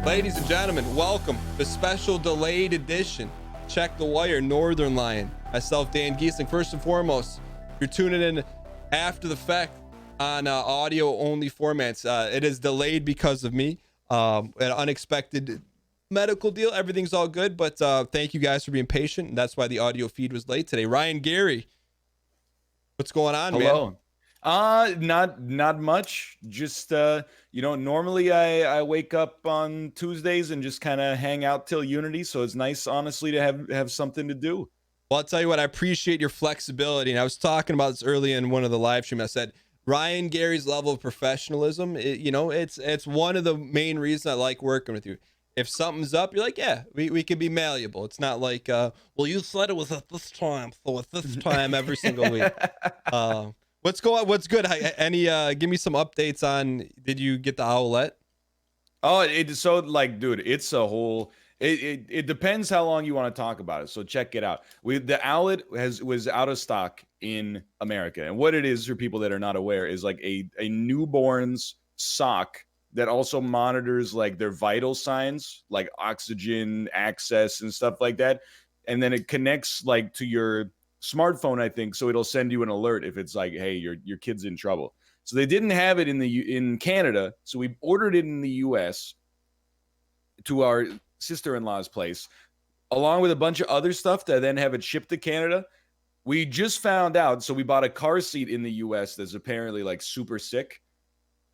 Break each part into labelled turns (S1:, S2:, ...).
S1: Ladies and gentlemen, welcome to the special delayed edition. Check the Wire, Northernlion. Myself, DanGheesling. First and foremost, if you're tuning in after the fact on audio only formats, it is delayed because of me. An unexpected medical deal. Everything's all good, but thank you guys for being patient. And that's why the audio feed was late today. Ryan Gary, what's going on,
S2: Hello.
S1: man?
S2: Not much. Just normally I wake up on Tuesdays and just kind of hang out till Unity. So it's nice, honestly, to have something to do.
S1: Well, I'll tell you what, I appreciate your flexibility. And I was talking about this early in one of the live streams. I said, Ryan Gary's level of professionalism, it's one of the main reasons I like working with you. If something's up, you're like, yeah, we can be malleable. It's not like, well, you said it was at this time, so at this time every single week. What's good? Give me some updates on, did you get the owlet?
S2: Oh, dude, it's a whole, it depends how long you want to talk about it. So check it out. The owlet was out of stock in America. And what it is, for people that are not aware, is like a newborn's sock that also monitors like their vital signs, like oxygen access and stuff like that. And then it connects like to your smartphone, I think, so it'll send you an alert if it's like, hey, your kid's in trouble. So they didn't have it in Canada, so we ordered it in the US to our sister-in-law's place, along with a bunch of other stuff to then have it shipped to Canada. We just found out, so we bought a car seat in the US that's apparently like super sick.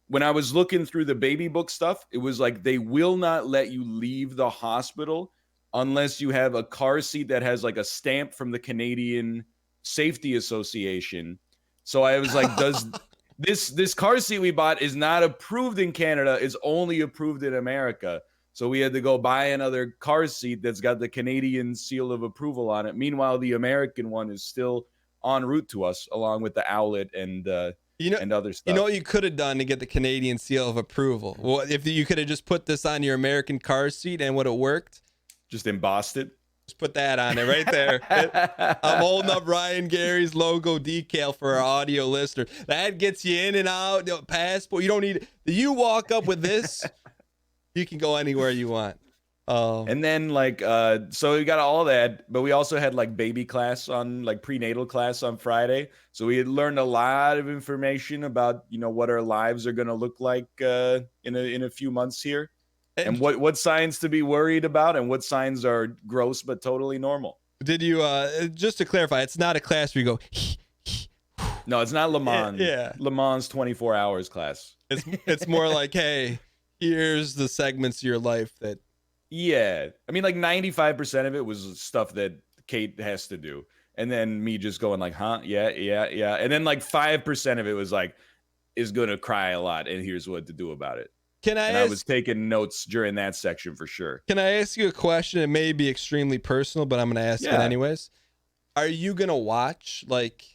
S2: When I was looking through the baby book stuff, it was like they will not let you leave the hospital unless you have a car seat that has like a stamp from the Canadian Safety Association. So I was like, does this car seat we bought is not approved in Canada, is only approved in America. So we had to go buy another car seat that's got the Canadian seal of approval on it. Meanwhile, the American one is still en route to us, along with the owlet and other stuff.
S1: You know what you could have done to get the Canadian seal of approval? Well, if you could have just put this on your American car seat and would have worked?
S2: Just embossed it.
S1: Just put that on it right there. I'm holding up Ryan Gary's logo decal for our audio listener. That gets you in and out. Passport. You don't need. You walk up with this, you can go anywhere you want.
S2: And then so we got all that, but we also had like baby class on, like prenatal class on Friday. So we had learned a lot of information about what our lives are going to look like in a few months here. And what signs to be worried about and what signs are gross but totally normal.
S1: Did you, just to clarify, it's not a class where you go,
S2: no, it's not Le Mans.
S1: Yeah.
S2: Le Mans 24 hours class.
S1: It's more like, hey, here's the segments of your life that.
S2: Yeah. I mean, like 95% of it was stuff that Kate has to do. And then me just going like, huh? Yeah. And then like 5% of it was like, is going to cry a lot. And here's what to do about it. I was taking notes during that section for sure.
S1: Can I ask you a question? It may be extremely personal, but I'm going to ask it anyways. Are you going to watch like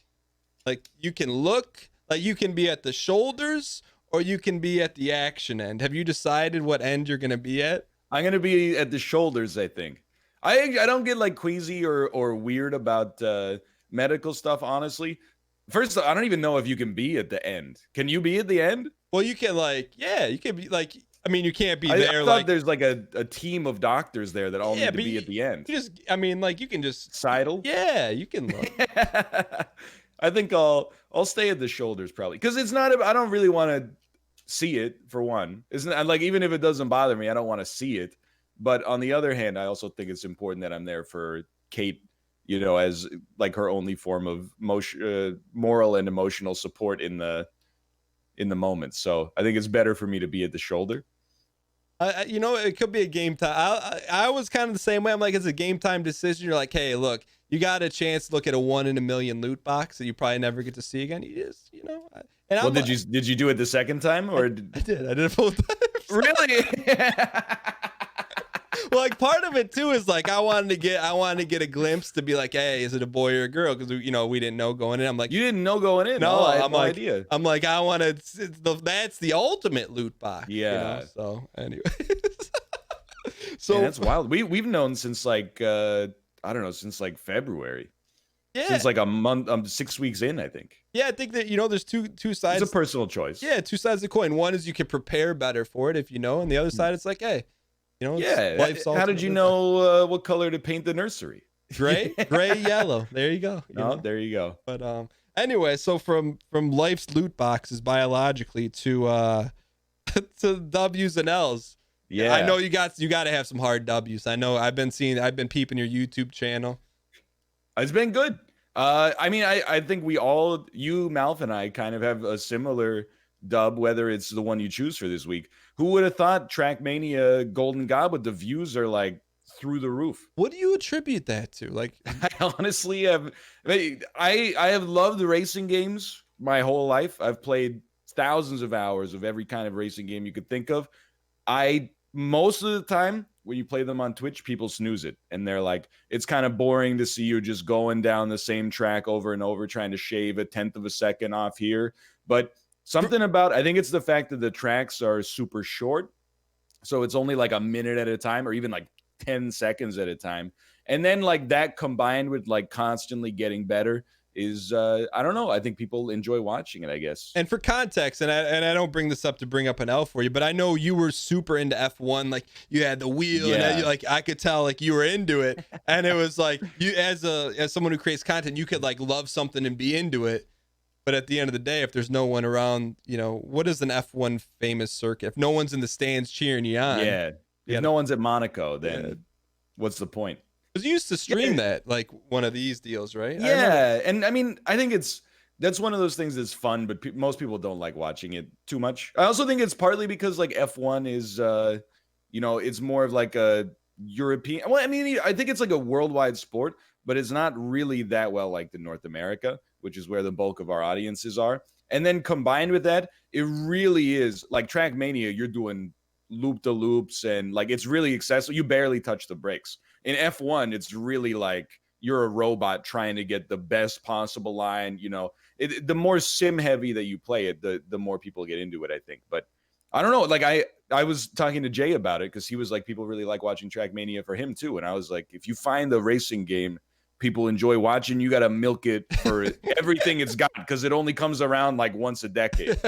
S1: you can look, like you can be at the shoulders or you can be at the action end? Have you decided what end you're going to be at?
S2: I'm going to be at the shoulders, I think. I don't get like queasy or weird about medical stuff, honestly. First, I don't even know if you can be at the end. Can you be at the end?
S1: Well, you can you can be like, I mean, you can't be there.
S2: I thought there's like a team of doctors there that all need to be at the end.
S1: You can just
S2: sidle.
S1: Yeah, you can look.
S2: I think I'll stay at the shoulders probably, because it's not. I don't really want to see it, for one. Isn't like, even if it doesn't bother me, I don't want to see it. But on the other hand, I also think it's important that I'm there for Kate, as like her only form of moral and emotional support in the moment. So I think it's better for me to be at the shoulder.
S1: It could be a game time. I was kind of the same way. I'm like, it's a game time decision. You're like, hey, look, you got a chance to look at a 1 in a million loot box that you probably never get to see again. You just, And
S2: well, did you do it the second time, or
S1: I did it both times.
S2: Really?
S1: Well, like part of it too is like I wanted to get a glimpse to be like, hey, is it a boy or a girl? Because we didn't know going in. I'm like,
S2: you didn't know going in?
S1: No,
S2: I had no idea.
S1: I'm like, I want to. That's the ultimate loot box.
S2: Yeah.
S1: So, anyways.
S2: Man, that's wild. We've known since like I don't know, since like February.
S1: Yeah.
S2: Since like a month, 6 weeks in, I think.
S1: Yeah, I think that there's two sides.
S2: It's a personal choice.
S1: Yeah, two sides of the coin. One is you can prepare better for it if you know, and the other side it's like, hey, You know, it's
S2: Yeah.
S1: life's
S2: How did
S1: ultimate
S2: you
S1: loot box.
S2: know what color to paint the nursery?
S1: Gray, yellow. There you go. You
S2: No,
S1: know.
S2: there you go.
S1: But anyway, so from life's loot boxes biologically to to W's and L's. I
S2: Yeah.
S1: know you got to have some hard W's. I know I've been peeping your YouTube channel.
S2: It's been good. I mean, I think we all, you, Malf, and I kind of have a similar dub, whether it's the one you choose for this week. Who would have thought Trackmania Golden Goblet, the views are like through the roof.
S1: What do you attribute that to? Like,
S2: I honestly have, I have loved racing games my whole life. I've played thousands of hours of every kind of racing game you could think of. Most of the time when you play them on Twitch, people snooze it and they're like, it's kind of boring to see you just going down the same track over and over, trying to shave 1/10 of a second off here. But something about, I think it's the fact that the tracks are super short. So it's only like a minute at a time, or even like 10 seconds at a time. And then like that combined with like constantly getting better is I don't know. I think people enjoy watching it, I guess.
S1: and for context, and I don't bring this up to bring up an L for you, but I know you were super into F1. Like you had the wheel, and like I could tell like you were into it, and it was like you as someone who creates content, you could like love something and be into it. But at the end of the day, if there's no one around, you know, what is an F1 famous circuit? If no one's in the stands cheering you on,
S2: if no one's at Monaco, then what's the point?
S1: Because you used to stream that, like one of these deals, right?
S2: Yeah, and I mean, I think that's one of those things that's fun, but most people don't like watching it too much. I also think it's partly because like F1 is, you know, it's more of like a European. Well, I mean, I think it's like a worldwide sport, but it's not really that well liked in North America, which is where the bulk of our audiences are. And then combined with that, it really is like Trackmania. You're doing loop the loops and like it's really accessible. You barely touch the brakes. In F1, it's really like you're a robot trying to get the best possible line. You know, the more sim heavy that you play it, the more people get into it, I think. But I don't know. Like I was talking to Jay about it because he was like, people really like watching Trackmania for him too. And I was like, if you find the racing game people enjoy watching, you got to milk it for everything it's got because it only comes around like once a decade.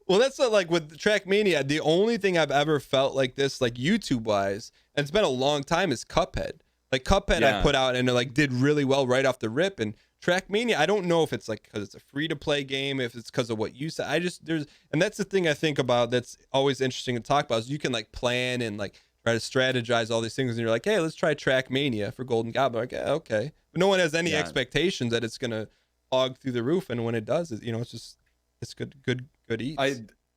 S1: Well, that's not like with Trackmania. The only thing I've ever felt like this, like YouTube wise, and it's been a long time, is Cuphead. Like Cuphead, I put out and it like did really well right off the rip. And Trackmania, I don't know if it's like because it's a free to play game, if it's because of what you said. And that's the thing I think about that's always interesting to talk about is you can like plan and like try to strategize all these things, and you're like, hey, let's try Trackmania for Golden Goblet. Like, yeah, okay, but no one has any expectations that it's gonna hog through the roof, and when it does, you know, it's good eats.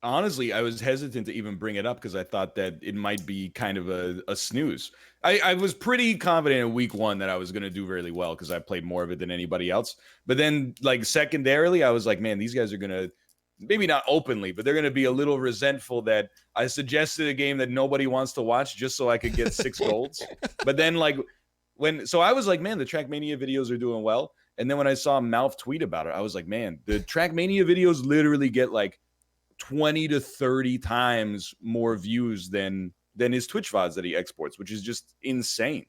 S2: I was hesitant to even bring it up because I thought that it might be kind of a snooze. I was pretty confident in week one that I was going to do really well because I played more of it than anybody else. But then, like, secondarily, I was like, man, these guys are going to, maybe not openly, but they're going to be a little resentful that I suggested a game that nobody wants to watch just so I could get 6 golds. But then, like, so I was like, man, the Trackmania videos are doing well. And then when I saw Malf tweet about it, I was like, man, the Trackmania videos literally get like 20 to 30 times more views than his Twitch VODs that he exports, which is just insane.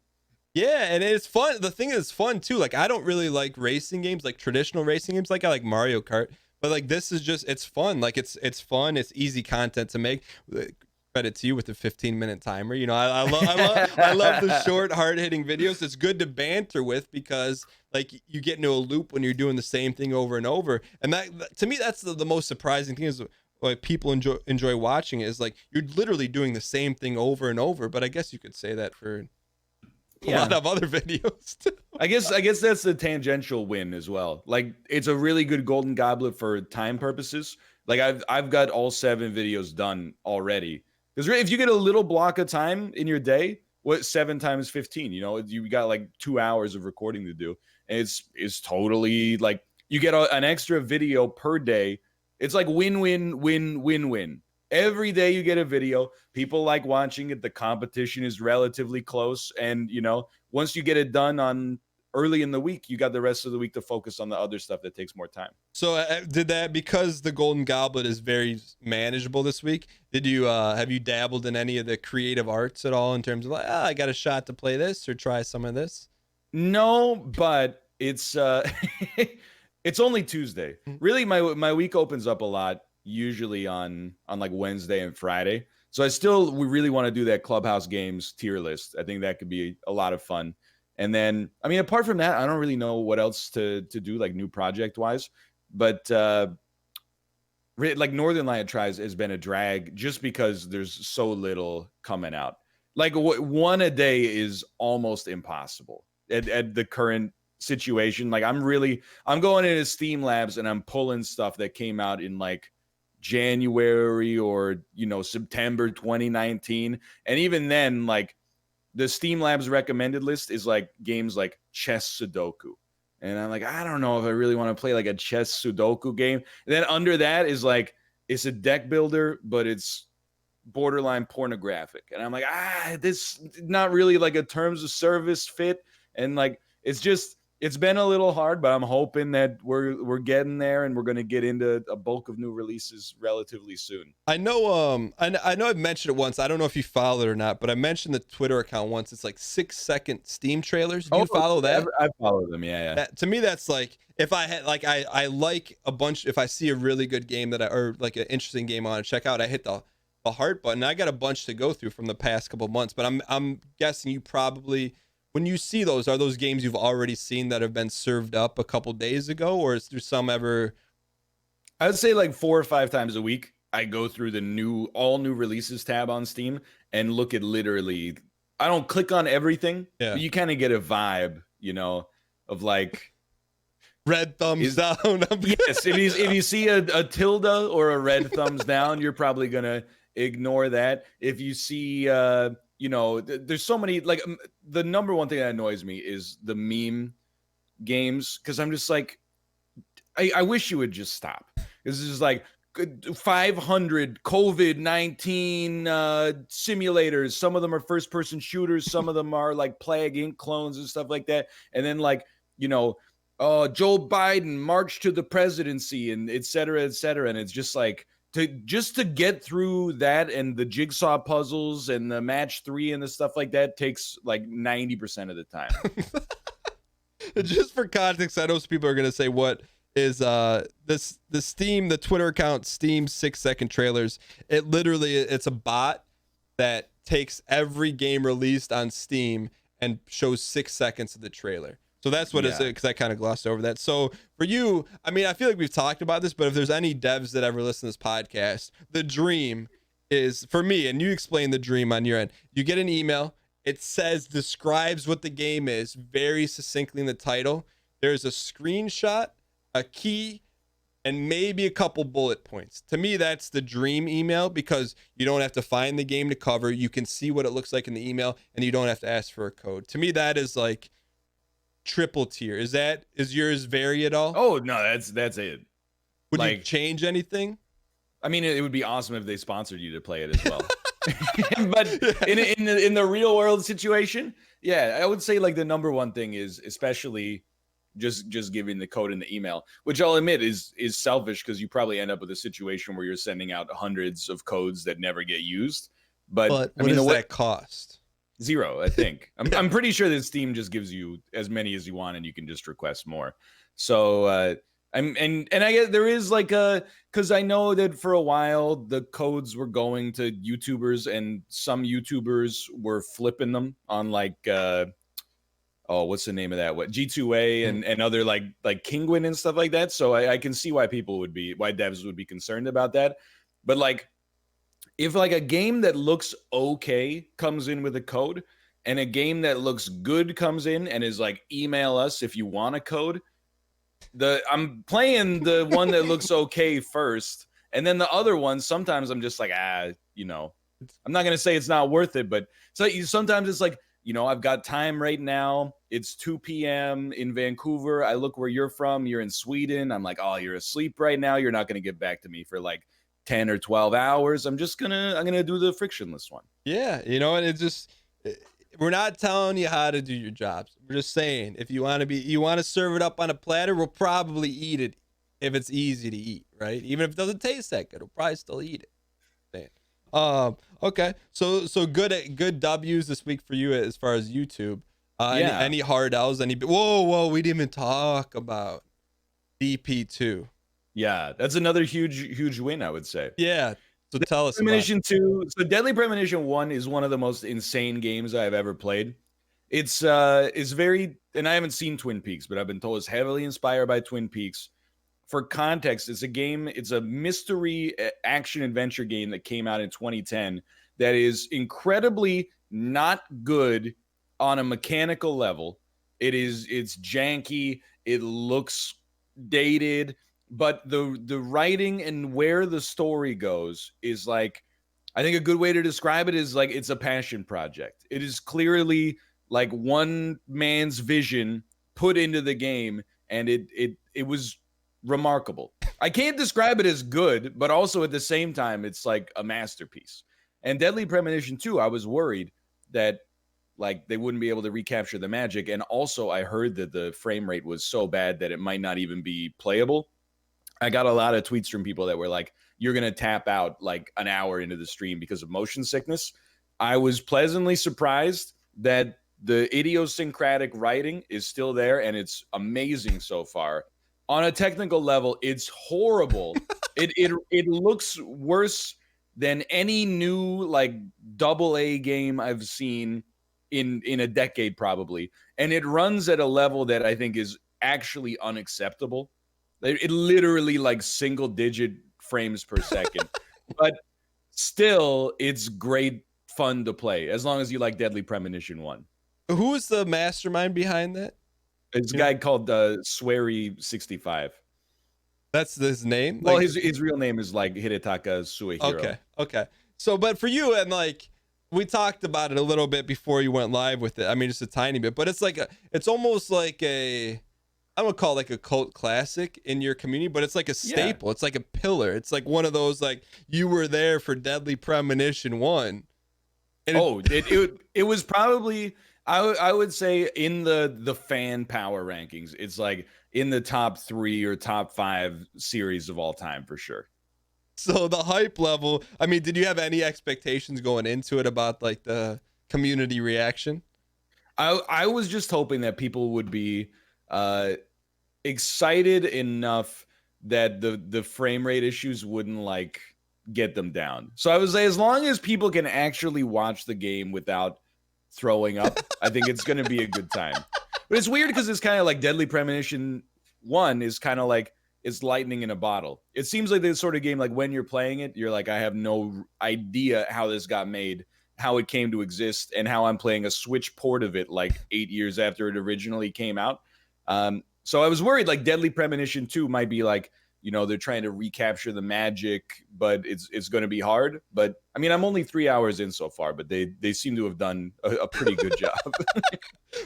S1: Yeah, and it's fun. The thing is fun too. Like I don't really like racing games, like traditional racing games. Like I like Mario Kart, but like this is just it's fun. Like it's fun. It's easy content to make. Credit to you with the 15-minute timer. You know, I love the short, hard-hitting videos. It's good to banter with because like you get into a loop when you're doing the same thing over and over. And that to me, that's the most surprising thing is like people enjoy watching it is like you're literally doing the same thing over and over. But I guess you could say that for a lot of other videos too.
S2: I guess that's the tangential win as well. Like it's a really good Golden Goblet for time purposes. Like I've got all 7 videos done already. Because if you get a little block of time in your day, what 7 times 15? You know, you got like 2 hours of recording to do. And it's totally like you get an extra video per day. It's like win. Every day you get a video. People like watching it. The competition is relatively close. And, you know, once you get it done on early in the week, you got the rest of the week to focus on the other stuff that takes more time.
S1: So did that, because the Golden Goblet is very manageable this week, did you have you dabbled in any of the creative arts at all in terms of like, I got a shot to play this or try some of this?
S2: No, but it's it's only Tuesday. Really, my week opens up a lot usually on like Wednesday and Friday. So we really want to do that Clubhouse Games tier list. I think that could be a lot of fun. And then, I mean, apart from that, I don't really know what else to do, like new project wise. But like Northernlion tries has been a drag just because there's so little coming out. Like one a day is almost impossible at the current situation. Like I'm going into Steam Labs and I'm pulling stuff that came out in like January or September 2019, and even then, like the Steam Labs recommended list is like games like chess Sudoku. And I'm like, I don't know if I really want to play like a chess Sudoku game. And then under that is like, it's a deck builder, but it's borderline pornographic. And I'm like, this not really like a terms of service fit. And like, it's been a little hard, but I'm hoping that we're getting there and we're going to get into a bulk of new releases relatively soon.
S1: I know I know I've mentioned it once. I don't know if you follow it or not, but I mentioned the Twitter account once. It's like 6-second Steam trailers. Do you follow that?
S2: I follow them. Yeah.
S1: To me, that's like, if I had like, I like a bunch, if I see a really good game or like an interesting game I want to check out, I hit the heart button. I got a bunch to go through from the past couple months, but I'm guessing you probably, when you see those, are those games you've already seen that have been served up a couple days ago, or is there some ever?
S2: I would say like 4 or 5 times a week, I go through the all new releases tab on Steam and look at literally, I don't click on everything, but you kind of get a vibe, of like
S1: red thumbs down.
S2: Yes, if you see a tilde or a red thumbs down, you're probably gonna ignore that. If you see there's so many, like the number one thing that annoys me is the meme games, because I'm just like, I wish you would just stop. This is like 500 COVID-19 simulators. Some of them are first person shooters, some of them are like Plague Inc. clones and stuff like that. And then like, Joe Biden marched to the presidency and et cetera, et cetera. And it's just like, to get through that, and the jigsaw puzzles and the match 3 and the stuff like that takes like 90% of the time.
S1: Just for context, I know some people are going to say, what is the Steam, the Twitter account Steam 6-second trailers? It's a bot that takes every game released on Steam and shows 6 seconds of the trailer. So that's what it's, because I kind of glossed over that. So for you, I mean, I feel like we've talked about this, but if there's any devs that ever listen to this podcast, the dream is, for me, and you explain the dream on your end, you get an email, it describes what the game is very succinctly in the title. There's a screenshot, a key, and maybe a couple bullet points. To me, that's the dream email, because you don't have to find the game to cover. You can see what it looks like in the email, and you don't have to ask for a code. To me, that is like triple tier. Is yours vary at all?
S2: Oh no, that's it.
S1: Would you change anything?
S2: I mean, it would be awesome if they sponsored you to play it as well. But in the real world situation, yeah, I would say like the number one thing is, especially just giving the code in the email, which I'll admit is selfish, because you probably end up with a situation where you're sending out hundreds of codes that never get used. But
S1: I mean, what does that cost?
S2: 0, I think. I'm pretty sure that Steam just gives you as many as you want, and you can just request more. So and I guess there is like because I know that for a while the codes were going to YouTubers, and some YouTubers were flipping them on like what's the name of that? What, G2A and other like Kinguin and stuff like that. So I can see why devs would be concerned about that. But like, if like a game that looks okay comes in with a code, and a game that looks good comes in and is like, email us if you want a code, I'm playing the one that looks okay first, and then the other one, sometimes I'm just like, I'm not gonna say it's not worth it, but so sometimes it's like, I've got time right now. It's 2 p.m. in Vancouver. I look where you're from. You're in Sweden. I'm like, oh, you're asleep right now. You're not gonna get back to me for like 10 or 12 hours. I'm gonna do the frictionless one. Yeah,
S1: and it's just, we're not telling you how to do your jobs. We're just saying, if you want to serve it up on a platter, we'll probably eat it if it's easy to eat, right? Even if it doesn't taste that good, we'll probably still eat it. Okay, so good W's this week for you as far as YouTube. Any hard L's? Whoa, we didn't even talk about DP2.
S2: Yeah, that's another huge win, I would say.
S1: Yeah. So tell us about it.
S2: Premonition 2. So Deadly Premonition 1 is one of the most insane games I've ever played. It's very, and I haven't seen Twin Peaks, but I've been told it's heavily inspired by Twin Peaks. For context, it's a mystery action adventure game that came out in 2010 that is incredibly not good on a mechanical level. It's janky, it looks dated, but the writing and where the story goes is like, I think a good way to describe it is like it's a passion project. It is clearly like one man's vision put into the game, and it was remarkable. I can't describe it as good, but also at the same time, it's like a masterpiece. And Deadly Premonition 2, I was worried that like they wouldn't be able to recapture the magic. And also I heard that the frame rate was so bad that it might not even be playable. I got a lot of tweets from people that were like, you're going to tap out like an hour into the stream because of motion sickness. I was pleasantly surprised that the idiosyncratic writing is still there, and it's amazing so far. On a technical level, it's horrible. It looks worse than any new like AA game I've seen in a decade probably, and it runs at a level that I think is actually unacceptable. It literally like single digit frames per second, but still it's great fun to play as long as you like Deadly Premonition 1.
S1: Who is the mastermind behind that?
S2: It's a guy called Swery65.
S1: That's his name?
S2: Well,
S1: Like,
S2: his real name is like Hidetaka Suehiro.
S1: Okay. So, but for you, and like we talked about it a little bit before you went live with it. I mean, just a tiny bit, but it's like it's almost like I don't call it like a cult classic in your community, but it's like a staple. Yeah. It's like a pillar. It's like one of those like you were there for Deadly Premonition 1. And
S2: it was probably I would say in the fan power rankings, it's like in the top 3 or top 5 series of all time for sure.
S1: So the hype level, I mean, did you have any expectations going into it about like the community reaction?
S2: I was just hoping that people would be excited enough that the frame rate issues wouldn't like get them down. So I would say as long as people can actually watch the game without throwing up, I think it's going to be a good time. But it's weird because it's kind of like Deadly Premonition 1 is kind of like it's lightning in a bottle. It seems like this sort of game, like when you're playing it, you're like, I have no idea how this got made, how it came to exist, and how I'm playing a Switch port of it like 8 years after it originally came out. So I was worried like Deadly Premonition 2 might be like, you know, they're trying to recapture the magic, but it's going to be hard. But I mean, I'm only 3 hours in so far, but they seem to have done a pretty good job.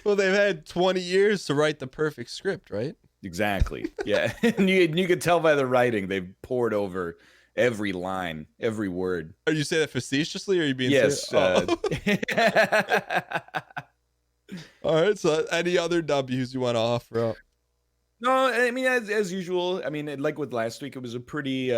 S1: Well, they've had 20 years to write the perfect script, right?
S2: Exactly. Yeah. And you could tell by the writing, they've poured over every line, every word.
S1: Are you saying that facetiously, or are you being
S2: yes?
S1: All right. So any other W's you want to offer up?
S2: No, I mean, as usual. I mean, like with last week, it was a pretty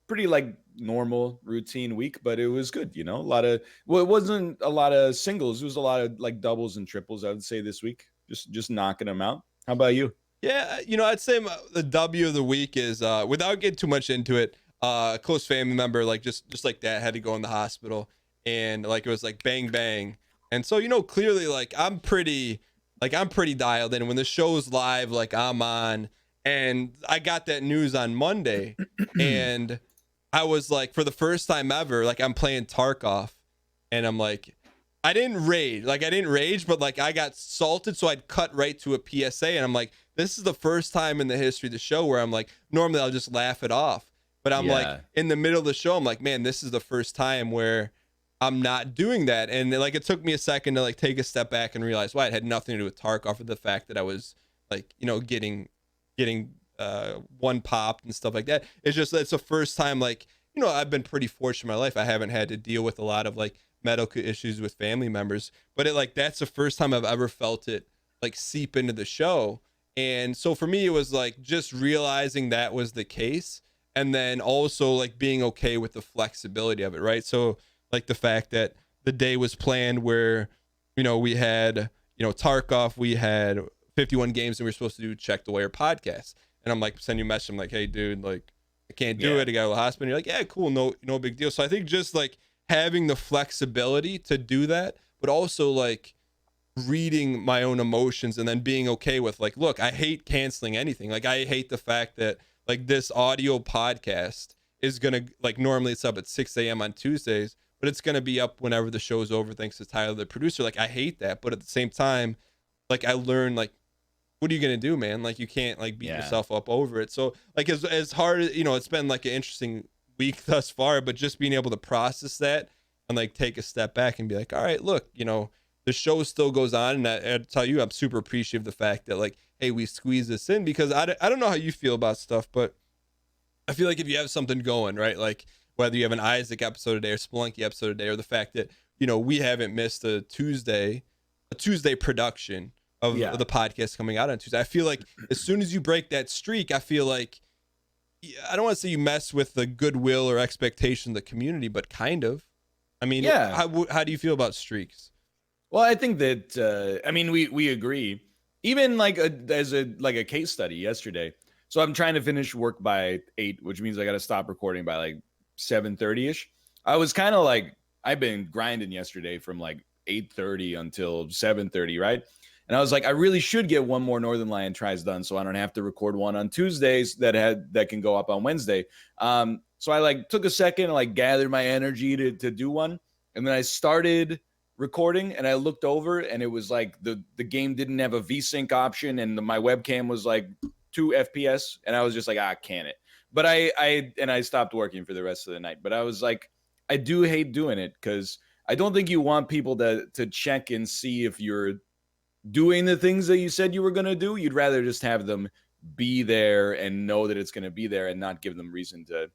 S2: like normal routine week, but it was good. You know, it wasn't a lot of singles. It was a lot of like doubles and triples, I would say, this week. Just knocking them out. How about you?
S1: Yeah, you know, I'd say the W of the week is without getting too much into it. A close family member, like just like that, had to go in the hospital, and like it was like bang bang, and so you know clearly like I'm pretty dialed in. When the show's live, like I'm on, and I got that news on Monday, and I was like, for the first time ever, like I'm playing Tarkov, and I'm like, I didn't rage, but like I got salted, so I'd cut right to a PSA, and I'm like, this is the first time in the history of the show where I'm like, normally I'll just laugh it off, but I'm like in the middle of the show, I'm like, man, this is the first time where I'm not doing that. And like, it took me a second to like take a step back and realize, well, it had nothing to do with Tarkov, or the fact that I was like, you know, getting one popped and stuff like that. It's the first time, like, you know, I've been pretty fortunate in my life. I haven't had to deal with a lot of like medical issues with family members, but that's the first time I've ever felt it like seep into the show. And so for me, it was like just realizing that was the case, and then also like being okay with the flexibility of it, right? So like the fact that the day was planned where, you know, we had, you know, Tarkov, we had 51 games, and we were supposed to do Check the Wire podcast. And I'm like, send you a message. I'm like, hey, dude, like, I can't do it. I got to go to the hospital. You're like, yeah, cool. No big deal. So I think just like having the flexibility to do that, but also like reading my own emotions and then being okay with like, look, I hate canceling anything. Like I hate the fact that like this audio podcast is going to like, normally it's up at 6 a.m. on Tuesdays, but it's going to be up whenever the show's over. Thanks to Tyler, the producer. Like I hate that. But at the same time, like I learned like, what are you going to do, man? Like you can't like beat yourself up over it. So like as hard as, it's been like an interesting week thus far, but just being able to process that and like take a step back and be like, all right, look, the show still goes on. And I tell you, I'm super appreciative of the fact that like, hey, we squeeze this in, because I don't know how you feel about stuff, but I feel like if you have something going, right, like whether you have an Isaac episode a day or Spelunky episode a day, or the fact that, we haven't missed a Tuesday production of the podcast coming out on Tuesday. I feel like as soon as you break that streak, I feel like, I don't want to say you mess with the goodwill or expectation of the community, but kind of. I mean, how do you feel about streaks?
S2: Well, I think that we agree. Even like as a case study yesterday. So I'm trying to finish work by 8, which means I got to stop recording by like 7:30 ish. I was kind of like, I've been grinding yesterday from like 8:30 until 7:30, right? And I was like, I really should get one more Northernlion tries done, so I don't have to record one on Tuesdays that can go up on Wednesday. So I like took a second and like gathered my energy to do one, and then I started recording, and I looked over, and it was like the game didn't have a VSync option, and my webcam was like 2 FPS, and I was just like, can it? But I stopped working for the rest of the night. But I was like, I do hate doing it, because I don't think you want people to check and see if you're doing the things that you said you were going to do. You'd rather just have them be there and know that it's going to be there, and not give them reason to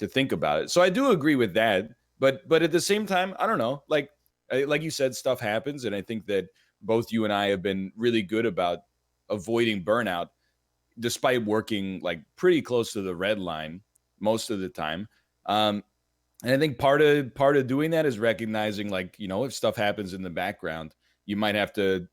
S2: think about it. So I do agree with that. But at the same time, I don't know, like you said, stuff happens. And I think that both you and I have been really good about avoiding burnout, despite working like pretty close to the red line most of the time. And I think part of doing that is recognizing, like, if stuff happens in the background, you might have to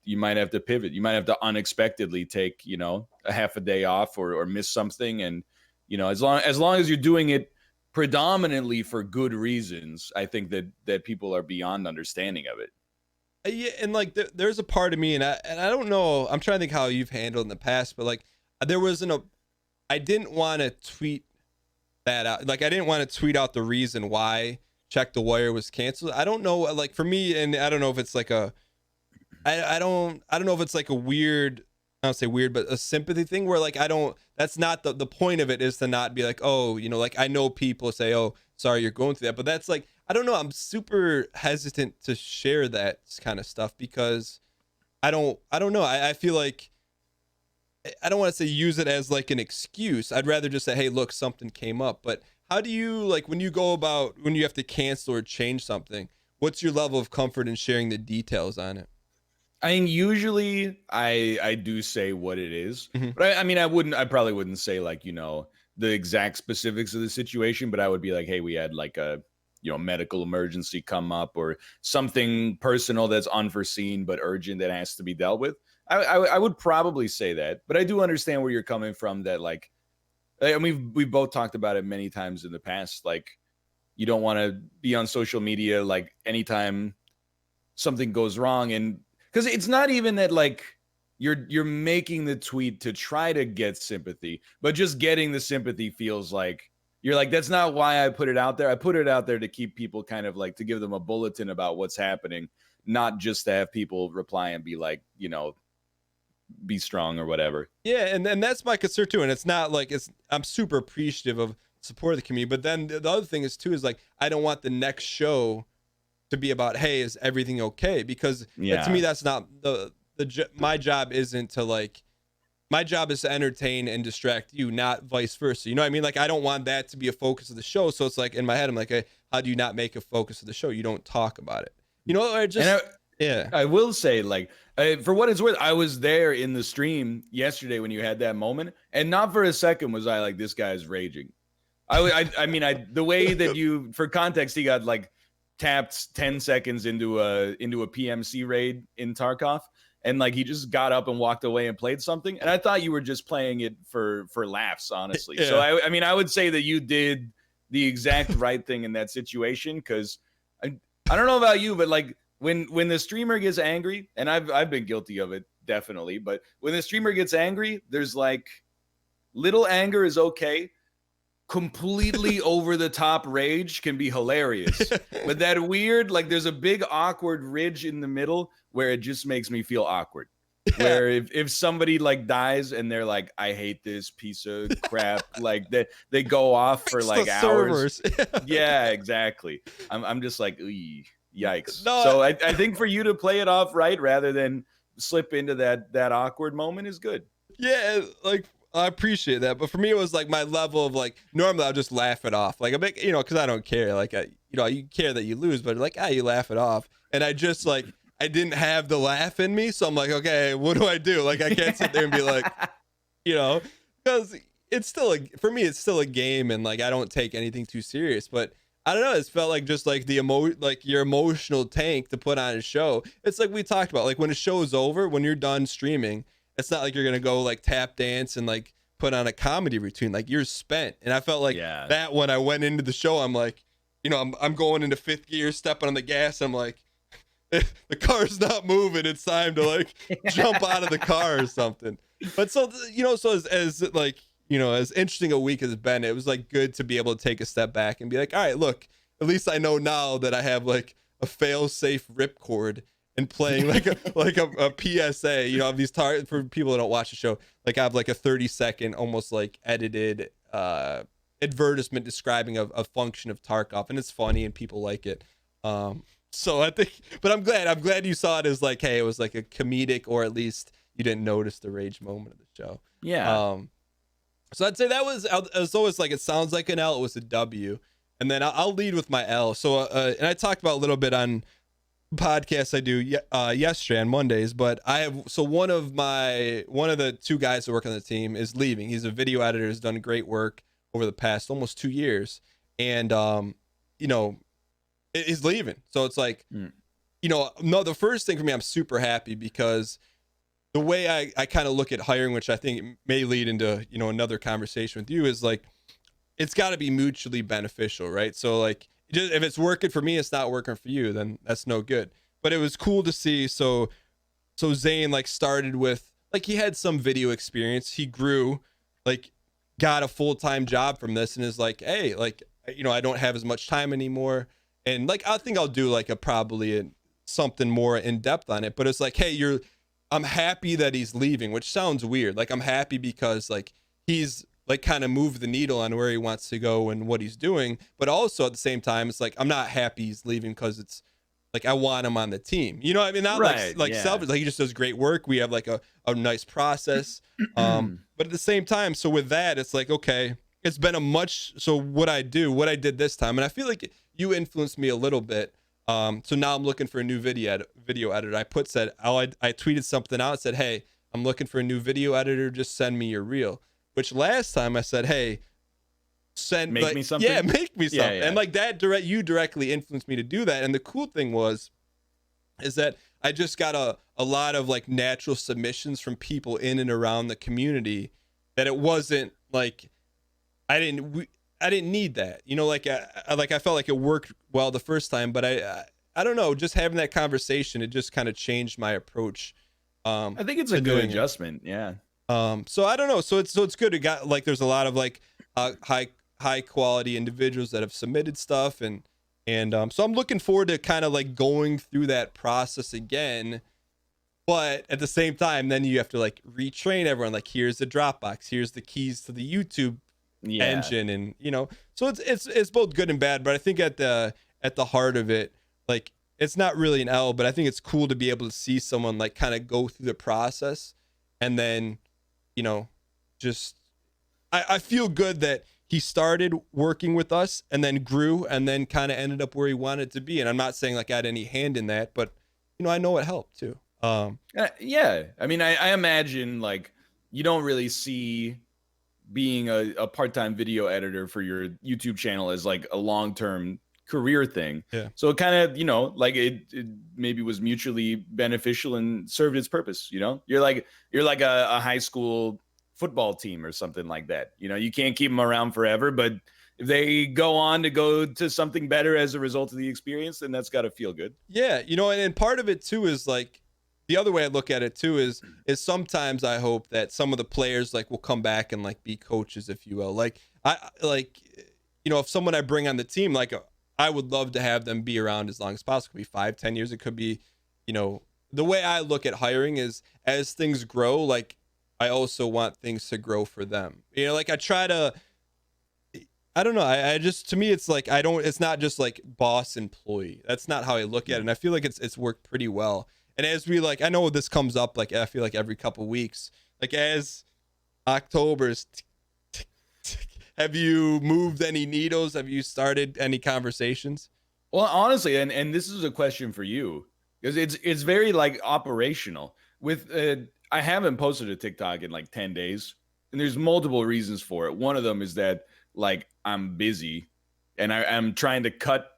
S2: pivot. You might have to unexpectedly take, a half a day off or miss something. And, as long as you're doing it predominantly for good reasons, I think that people are beyond understanding of it.
S1: Yeah, and like there's a part of me, and I don't know, I'm trying to think how you've handled in the past, but like I didn't want to tweet that out. Like I didn't want to tweet out the reason why Check the Wire was canceled. I don't know, like for me, and I don't know if it's like I don't know if it's like a weird, I don't say weird, but a sympathy thing where like that's not the point of it, is to not be like, oh, like I know people say, oh, sorry you're going through that, but that's like, I don't know, I'm super hesitant to share that kind of stuff, because I don't know. I feel like I don't want to say use it as like an excuse. I'd rather just say, hey, look, something came up. But how do you, like, when you have to cancel or change something, what's your level of comfort in sharing the details on it?
S2: I mean, usually I do say what it is, but I probably wouldn't say like, the exact specifics of the situation, but I would be like, hey, we had like a, medical emergency come up, or something personal that's unforeseen but urgent that has to be dealt with. I would probably say that, but I do understand where you're coming from, that like, and we've both talked about it many times in the past. Like, you don't want to be on social media like anytime something goes wrong, and because it's not even that like you're making the tweet to try to get sympathy, but just getting the sympathy feels like you're like, that's not why I put it out there. I put it out there to keep people kind of like, to give them a bulletin about what's happening, not just to have people reply and be like, be strong or whatever.
S1: Yeah, and that's my concern too. And it's not like I'm super appreciative of support of the community, but then the other thing is too, is like, I don't want the next show to be about, hey, is everything okay? Because to me, that's not my job. Isn't to like, my job is to entertain and distract you, not vice versa. You know what I mean? Like, I don't want that to be a focus of the show. So it's like, in my head, I'm like, hey, how do you not make a focus of the show? You don't talk about it. Or just
S2: I will say, like, for what it's worth, I was there in the stream yesterday when you had that moment, and not for a second was I like, this guy's raging. I mean, the way that you, for context, he got like tapped 10 seconds into a PMC raid in Tarkov, and like he just got up and walked away and played something, and I thought you were just playing it for laughs, honestly.
S1: Yeah.
S2: So I mean, I would say that you did the exact right thing in that situation, because I don't know about you, but like when the streamer gets angry, and I've been guilty of it, definitely, but when the streamer gets angry, there's like little anger is okay. Completely over the top rage can be hilarious, but that weird, like there's a big awkward ridge in the middle where it just makes me feel awkward.
S1: Yeah.
S2: Where if somebody like dies and they're like, I hate this piece of crap, like they go off for
S1: Fix
S2: like
S1: the
S2: hours.
S1: servers.
S2: Yeah, exactly. I'm just like, yikes.
S1: No,
S2: So I think for you to play it off right rather than slip into that awkward moment is good.
S1: yeah, like I appreciate that, but for me it was like my level of like normally I'll just laugh it off, like a big, because I don't care, like you care that you lose, but like you laugh it off, and I just like I didn't have the laugh in me, so I'm like, okay, what do I do? Like I can't sit there and be like, because it's still for me it's still a game, and like I don't take anything too serious, but I don't know, it's felt like just like like your emotional tank to put on a show. It's like we talked about, like when a show is over, when you're done streaming, it's not like you're gonna go like tap dance and like put on a comedy routine. Like you're spent, and I felt like that when I went into the show. I'm like, I'm going into fifth gear, stepping on the gas. I'm like, the car's not moving. It's time to like jump out of the car or something. But so so as like as interesting a week as it's been, it was like good to be able to take a step back and be like, all right, look, at least I know now that I have like a fail-safe ripcord and playing like a PSA, of these for people that don't watch the show, like I have like a 30-second almost like edited advertisement describing a function of Tarkov, and it's funny and people like it. So I think, but I'm glad you saw it as like, hey, it was like a comedic, or at least you didn't notice the rage moment of the show.
S2: Yeah.
S1: So I'd say that was always like, it sounds like an L, it was a W. And then I'll lead with my L. So, and I talked about a little bit on podcasts I do yesterday on Mondays, but one of the two guys that work on the team is leaving. He's a video editor, has done great work over the past almost 2 years, and is leaving. So it's like, no, the first thing for me, I'm super happy, because the way I kind of look at hiring, which I think may lead into another conversation with you, is like it's got to be mutually beneficial, right? So like, if it's working for me, it's not working for you, then that's no good. But it was cool to see. So Zane like started with, like, he had some video experience. He grew, like got a full-time job from this, and is like, hey, like, I don't have as much time anymore. And like, I think I'll do like something more in depth on it. But it's like, hey, I'm happy that he's leaving, which sounds weird. Like, I'm happy because like he's like kind of moved the needle on where he wants to go and what he's doing. But also at the same time, it's like, I'm not happy he's leaving because it's like, I want him on the team. You know what I mean? Not like selfish, like he just does great work. We have like a nice process. But at the same time, so with that, it's like, okay, it's been what I did this time. And I feel like you influenced me a little bit. So now I'm looking for a new video editor. I tweeted something out and said, hey, I'm looking for a new video editor. Just send me your reel. Which last time I said, hey,
S2: make me something.
S1: Yeah, make me something.
S2: Yeah.
S1: And like that you directly influenced me to do that. And the cool thing is that I just got a lot of like natural submissions from people in and around the community, that it wasn't like I didn't need that, like I felt like it worked well the first time, but I don't know, just having that conversation, it just kind of changed my approach.
S2: I think it's a good adjustment. Yeah.
S1: So I don't know. So it's good. It got like, there's a lot of like high quality individuals that have submitted stuff, and so I'm looking forward to kind of like going through that process again. But at the same time, then you have to like retrain everyone. Like, here's the Dropbox, here's the keys to the YouTube engine, and so it's both good and bad. But I think at the heart of it, like, it's not really an L, but I think it's cool to be able to see someone like kind of go through the process, and then just I feel good that he started working with us and then grew and then kind of ended up where he wanted to be. And I'm not saying like I had any hand in that, but I know it helped too.
S2: Yeah, I mean, I imagine like you don't really see being a part-time video editor for your YouTube channel as like a long-term career thing.
S1: Yeah.
S2: So it kind of, like it maybe was mutually beneficial and served its purpose. You're like a high school football team or something like that. You can't keep them around forever, but if they go on to go to something better as a result of the experience, then that's got to feel good.
S1: Yeah, and part of it too is like the other way I look at it too is sometimes I hope that some of the players like will come back and like be coaches, if you will. Like if someone I bring on the team, like I would love to have them be around as long as possible. It could be 5-10 years. It could be, the way I look at hiring is as things grow, like I also want things to grow for them. Like I try to, I don't know. I just, to me, it's like, it's not just like boss employee. That's not how I look at it. And I feel like it's worked pretty well. And as we I know this comes up, like, I feel like every couple weeks, like as October's, have you moved any needles? Have you started any conversations?
S2: Well, honestly, and this is a question for you because it's very like operational with, I haven't posted a TikTok in like 10 days and there's multiple reasons for it. One of them is that like I'm busy and I'm trying to cut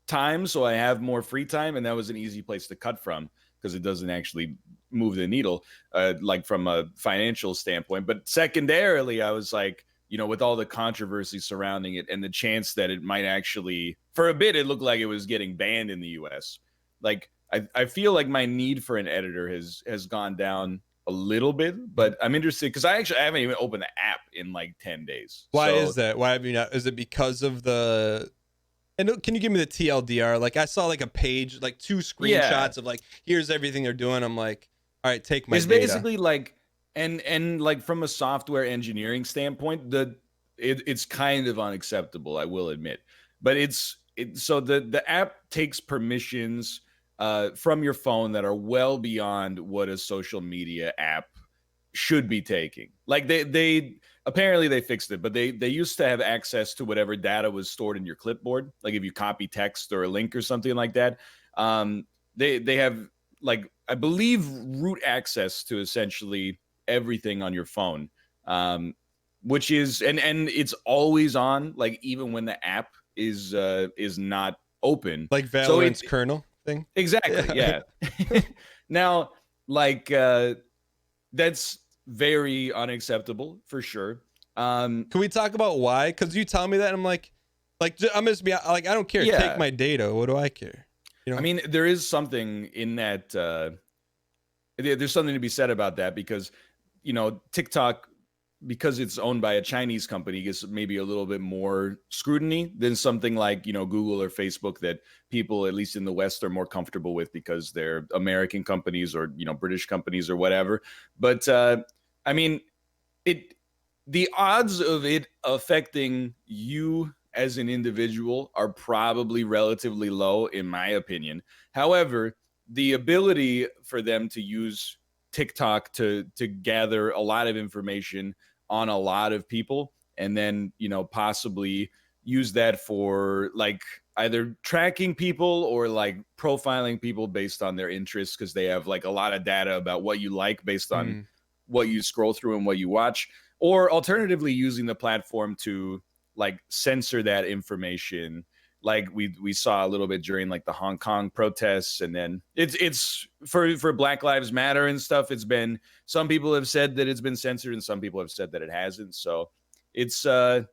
S2: time so I have more free time. And that was an easy place to cut from because it doesn't actually move the needle, like from a financial standpoint. But secondarily, I was like, with all the controversy surrounding it and the chance that it might actually, for a bit, it looked like it was getting banned in the US. Like, I feel like my need for an editor has gone down a little bit, but I'm interested because I haven't even opened the app in like 10 days.
S1: Why is that? Why have you not? Is it because of the... And can you give me the TLDR? Like I saw like a page, like 2 screenshots of like, here's everything they're doing. I'm like, all right, take my data.
S2: It's basically like, and like from a software engineering standpoint, it's kind of unacceptable, I will admit. But so the app takes permissions from your phone that are well beyond what a social media app should be taking. Like they apparently they fixed it, but they used to have access to whatever data was stored in your clipboard. Like if you copy text or a link or something like that, they have like, I believe, root access to essentially everything on your phone, which is and it's always on, like even when the app is not open,
S1: like Valorant's kernel thing.
S2: Exactly. Yeah. Now, like that's very unacceptable for sure.
S1: Can we talk about why? Because you tell me that and I'm like I'm just be like, I don't care.
S2: Yeah.
S1: Take my data. What do I care?
S2: I mean, there is something in that. There's something to be said about that because, TikTok, because it's owned by a Chinese company, gets maybe a little bit more scrutiny than something like, Google or Facebook that people, at least in the West, are more comfortable with because they're American companies or, British companies or whatever. But I mean, the odds of it affecting you as an individual are probably relatively low, in my opinion. However, the ability for them to use TikTok to gather a lot of information on a lot of people and then, possibly use that for like either tracking people or like profiling people based on their interests, because they have like a lot of data about what you like based on what you scroll through and what you watch, or alternatively using the platform to like censor that information, like we saw a little bit during like the Hong Kong protests. And then it's for Black Lives Matter and stuff. It's been, some people have said that it's been censored and some people have said that it hasn't. So it's I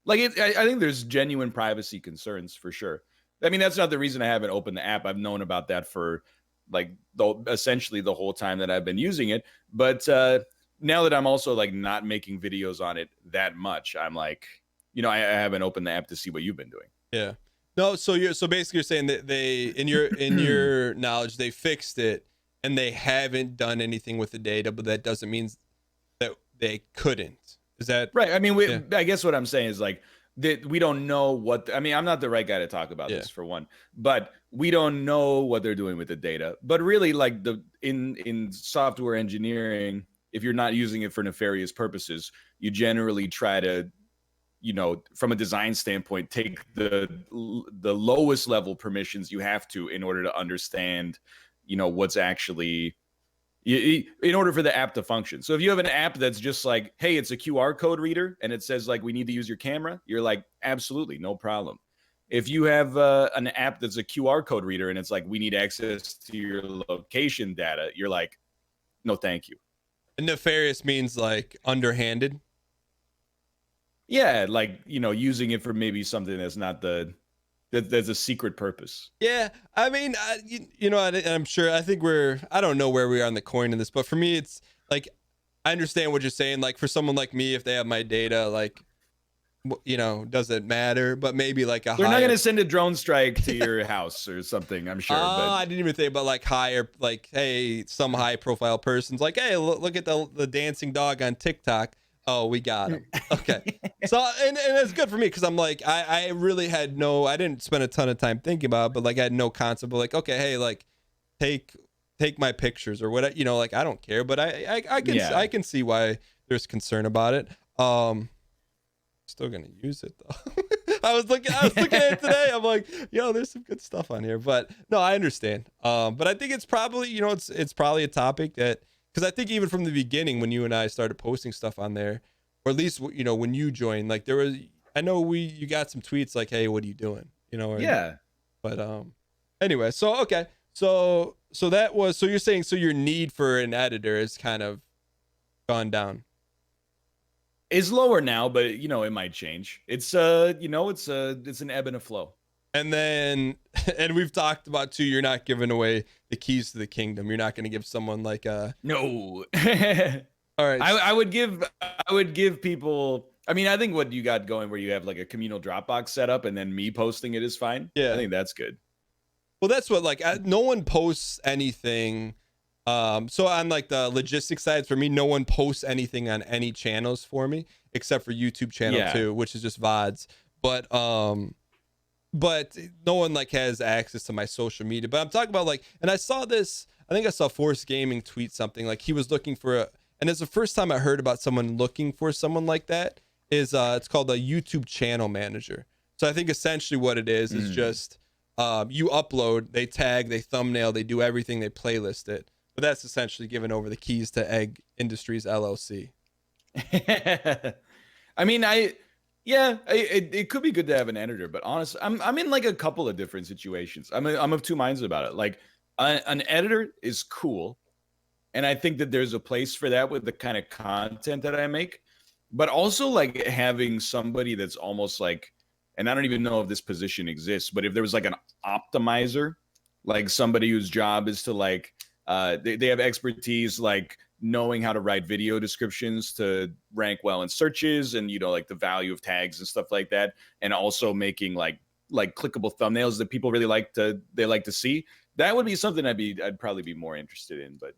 S2: think there's genuine privacy concerns for sure. I mean, that's not the reason I haven't opened the app. I've known about that for like essentially the whole time that I've been using it. But now that I'm also like not making videos on it that much, I'm like, I haven't opened the app to see what you've been doing.
S1: Yeah. No, so basically you're saying that they, in your knowledge, they fixed it and they haven't done anything with the data, but that doesn't mean that they couldn't. Is that
S2: right? I mean, I guess what I'm saying is like that we don't know what. I mean, I'm not the right guy to talk about this for one, but we don't know what they're doing with the data. But really, like in software engineering, if you're not using it for nefarious purposes, you generally try to, from a design standpoint, take the lowest level permissions you have to in order to understand, what's actually, in order for the app to function. So if you have an app that's just like, hey, it's a QR code reader and it says like, we need to use your camera, you're like, absolutely, no problem. If you have an app that's a QR code reader and it's like, we need access to your location data, you're like, no, thank you.
S1: Nefarious means like underhanded.
S2: Yeah, like, using it for maybe something that's not there's a secret purpose.
S1: Yeah, I mean, I'm sure. I think I don't know where we are on the coin in this, but for me, it's like I understand what you're saying. Like for someone like me, if they have my data, like doesn't matter. But maybe like
S2: they're not going to send a drone strike to your house or something, I'm sure. But
S1: I didn't even think about like higher, like hey, some high profile person's like, hey, look at the dancing dog on TikTok. Oh, we got him. Okay. So, and it's good for me because I'm like, I really had I didn't spend a ton of time thinking about it, but like I had no concept of like, okay, hey, like take my pictures or whatever, like I don't care, but I can see why there's concern about it. Still going to use it though. I was looking at it today. I'm like, there's some good stuff on here, but no, I understand. But I think it's probably, it's probably a topic that, because I think even from the beginning when you and I started posting stuff on there, or at least when you joined, like there was, I know you got some tweets like, hey, what are you doing?
S2: Yeah.
S1: But anyway, so okay, so you're saying your need for an editor is kind of gone down.
S2: It's lower now, but it might change. It's it's an ebb and a flow.
S1: And then, and we've talked about too, you're not giving away the keys to the kingdom. You're not going to give someone like a
S2: no.
S1: All right.
S2: I would give people. I mean, I think what you got going, where you have like a communal Dropbox set up, and then me posting it is fine.
S1: Yeah,
S2: I think that's good.
S1: Well, that's what no one posts anything. So on like the logistics side, for me, no one posts anything on any channels for me except for YouTube channel 2, which is just VODs. But no one like has access to my social media. But I'm talking about like, and I saw this, I think I saw Force Gaming tweet something like he was looking for and it's the first time I heard about someone looking for someone like that is it's called a YouTube channel manager. So I think essentially what it is just you upload, they tag, they thumbnail, they do everything, they playlist it. But that's essentially giving over the keys to Egg Industries LLC.
S2: I mean, it could be good to have an editor, but honestly, I'm in like a couple of different situations. I'm of two minds about it. Like an editor is cool, and I think that there's a place for that with the kind of content that I make. But also like having somebody that's almost like, and I don't even know if this position exists, but if there was like an optimizer, like somebody whose job is to like they have expertise like knowing how to write video descriptions to rank well in searches and like the value of tags and stuff like that, and also making like clickable thumbnails that people really like to see. That would be something I'd probably be more interested in, but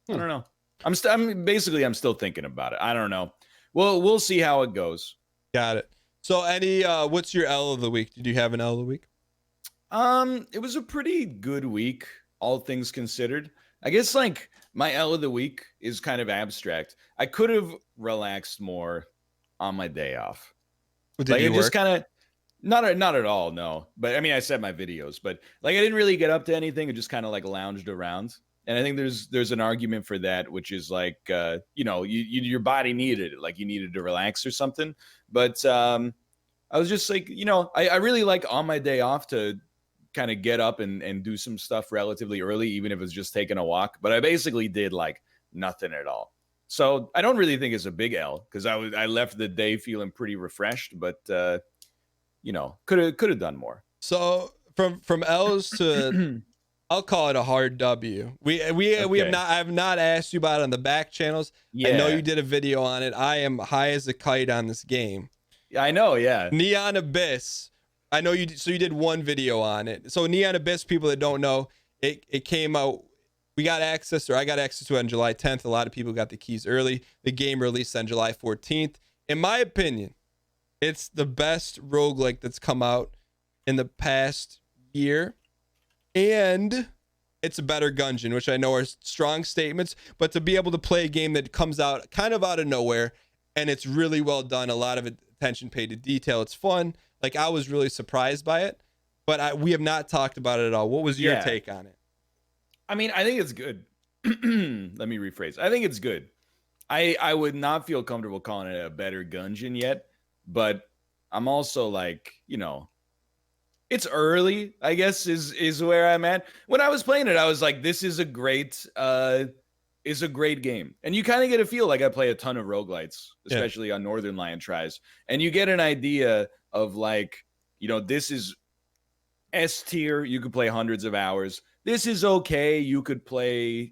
S2: I don't know. I'm still thinking about it. I don't know. Well, we'll see how it goes.
S1: Got it. So what's your L of the week? Did you have an L of the week?
S2: It was a pretty good week, all things considered. I guess like my L of the week is kind of abstract. I could have relaxed more on my day off.
S1: Did you work?
S2: Just kind of not at all, no. But I mean, I said my videos, but like I didn't really get up to anything. I just kind of like lounged around. And I think there's an argument for that, which is like your body needed it, like you needed to relax or something. But I was just like, I really like on my day off to kind of get up and do some stuff relatively early, even if it's just taking a walk. But I basically did like nothing at all. So I don't really think it's a big L because I left the day feeling pretty refreshed, but could have done more.
S1: So from L's to I'll call it a hard W. We have not, I have not asked you about it on the back channels. Yeah. I know you did a video on it. I am high as a kite on this game.
S2: Yeah, I know. Yeah.
S1: Neon Abyss. I know you. So you did one video on it. So Neon Abyss, people that don't know, it came out. I got access to it on July 10th. A lot of people got the keys early. The game released on July 14th. In my opinion, it's the best roguelike that's come out in the past year. And it's a better Gungeon, which I know are strong statements. But to be able to play a game that comes out kind of out of nowhere, and it's really well done, a lot of attention paid to detail. It's fun. Like I was really surprised by it, but we have not talked about it at all. What was your take on it?
S2: I mean, I think it's good. Let me rephrase. I think it's good. I would not feel comfortable calling it a better Gungeon yet, but I'm also like, it's early, I guess, is where I'm at. When I was playing it, I was like, this is a great game. And you kind of get a feel, like I play a ton of roguelites,
S1: Yeah.
S2: especially on Northernlion tries, and you get an idea of like, this is S tier, you could play hundreds of hours. This is okay, you could play,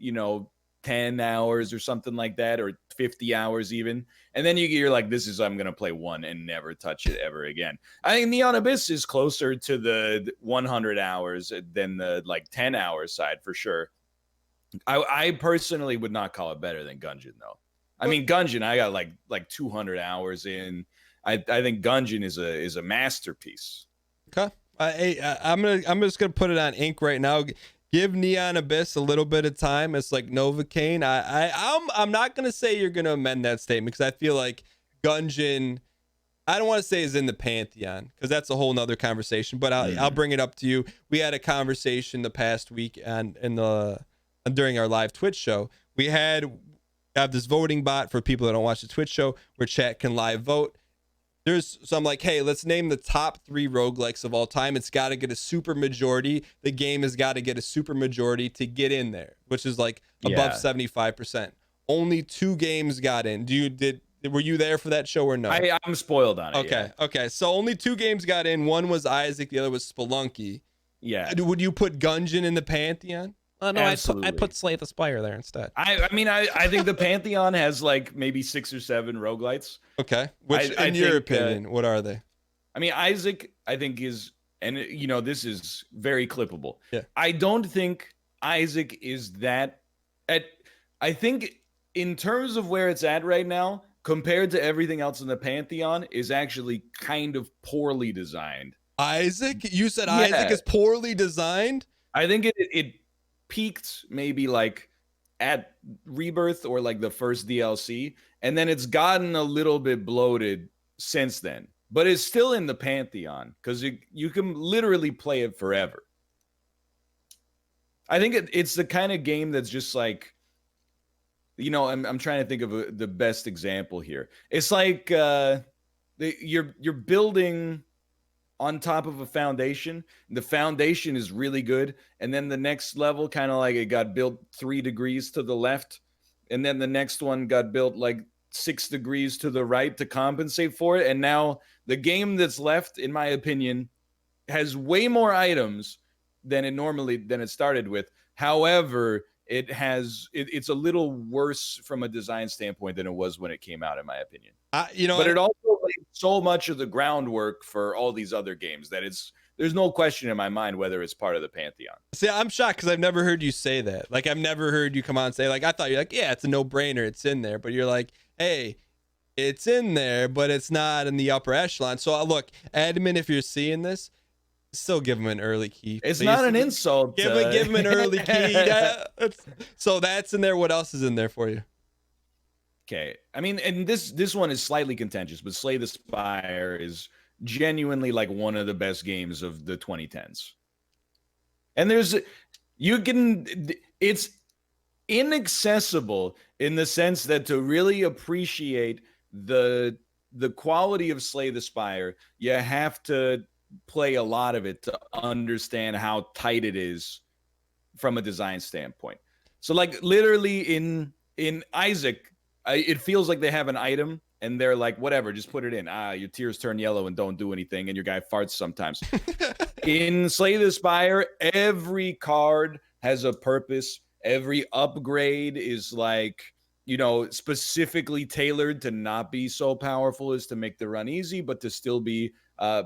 S2: 10 hours or something like that, or 50 hours even. And then you're like, I'm going to play one and never touch it ever again. I think Neon Abyss is closer to the 100 hours than the like 10 hour side for sure. I personally would not call it better than Gungeon though. I mean, Gungeon, I got like 200 hours in. I think Gungeon is a masterpiece.
S1: Okay. I'm just gonna put it on ink right now. Give Neon Abyss a little bit of time. It's like Novocaine. I'm not gonna say you're gonna amend that statement, because I feel like Gungeon, I don't want to say is in the pantheon, because that's a whole nother conversation. But I'll bring it up to you. We had a conversation the past week during our live Twitch show. We have this voting bot for people that don't watch the Twitch show, where chat can live vote. So I'm like, hey, let's name the top 3 roguelikes of all time. It's got to get a super majority. The game has got to get a super majority to get in there, which is like above 75%. Only 2 games got in. Were you there for that show or no?
S2: I'm spoiled on it.
S1: Okay.
S2: Yeah.
S1: Okay. So only 2 games got in. One was Isaac. The other was Spelunky.
S2: Yeah.
S1: Would you put Gungeon in the pantheon?
S3: No, I put Slay the Spire there instead.
S2: I mean, I think the Pantheon has like maybe 6 or 7 roguelites.
S1: Okay. Which, in your opinion, what are they?
S2: I mean, Isaac, I think is, and this is very clippable.
S1: Yeah.
S2: I don't think Isaac is that I think in terms of where it's at right now, compared to everything else in the Pantheon, is actually kind of poorly designed.
S1: Isaac? You said Isaac is poorly designed?
S2: I think it peaked maybe like at Rebirth or like the first DLC, and then it's gotten a little bit bloated since then, but it's still in the Pantheon because you can literally play it forever. I think it's the kind of game that's just like, I'm trying to think of the best example here. It's like you're building on top of a foundation. The foundation is really good, and then the next level kind of like it got built 3 degrees to the left, and then the next one got built like 6 degrees to the right to compensate for it. And now the game that's left, in my opinion, has way more items than it started with. However, it's a little worse from a design standpoint than it was when it came out, in my opinion. But it also laid so much of the groundwork for all these other games that there's no question in my mind whether it's part of the Pantheon.
S1: See, I'm shocked because I've never heard you say that. Like, I've never heard you come on and say, like, I thought you're like, yeah, it's a no-brainer, it's in there. But you're like, hey, it's in there, but it's not in the upper echelon. So look, Edmund, if you're seeing this, still give him an early key.
S2: It's please. Not an insult.
S1: Give him an early key. So that's in there. What else is in there for you?
S2: Okay. I mean, and this one is slightly contentious, but Slay the Spire is genuinely like one of the best games of the 2010s. And it's inaccessible in the sense that to really appreciate the quality of Slay the Spire, you have to play a lot of it to understand how tight it is from a design standpoint. So like literally in Isaac, it feels like they have an item and they're like, whatever, just put it in. Your tears turn yellow and don't do anything, and your guy farts sometimes. In Slay the Spire, every card has a purpose. Every upgrade is like, specifically tailored to not be so powerful as to make the run easy, but to still be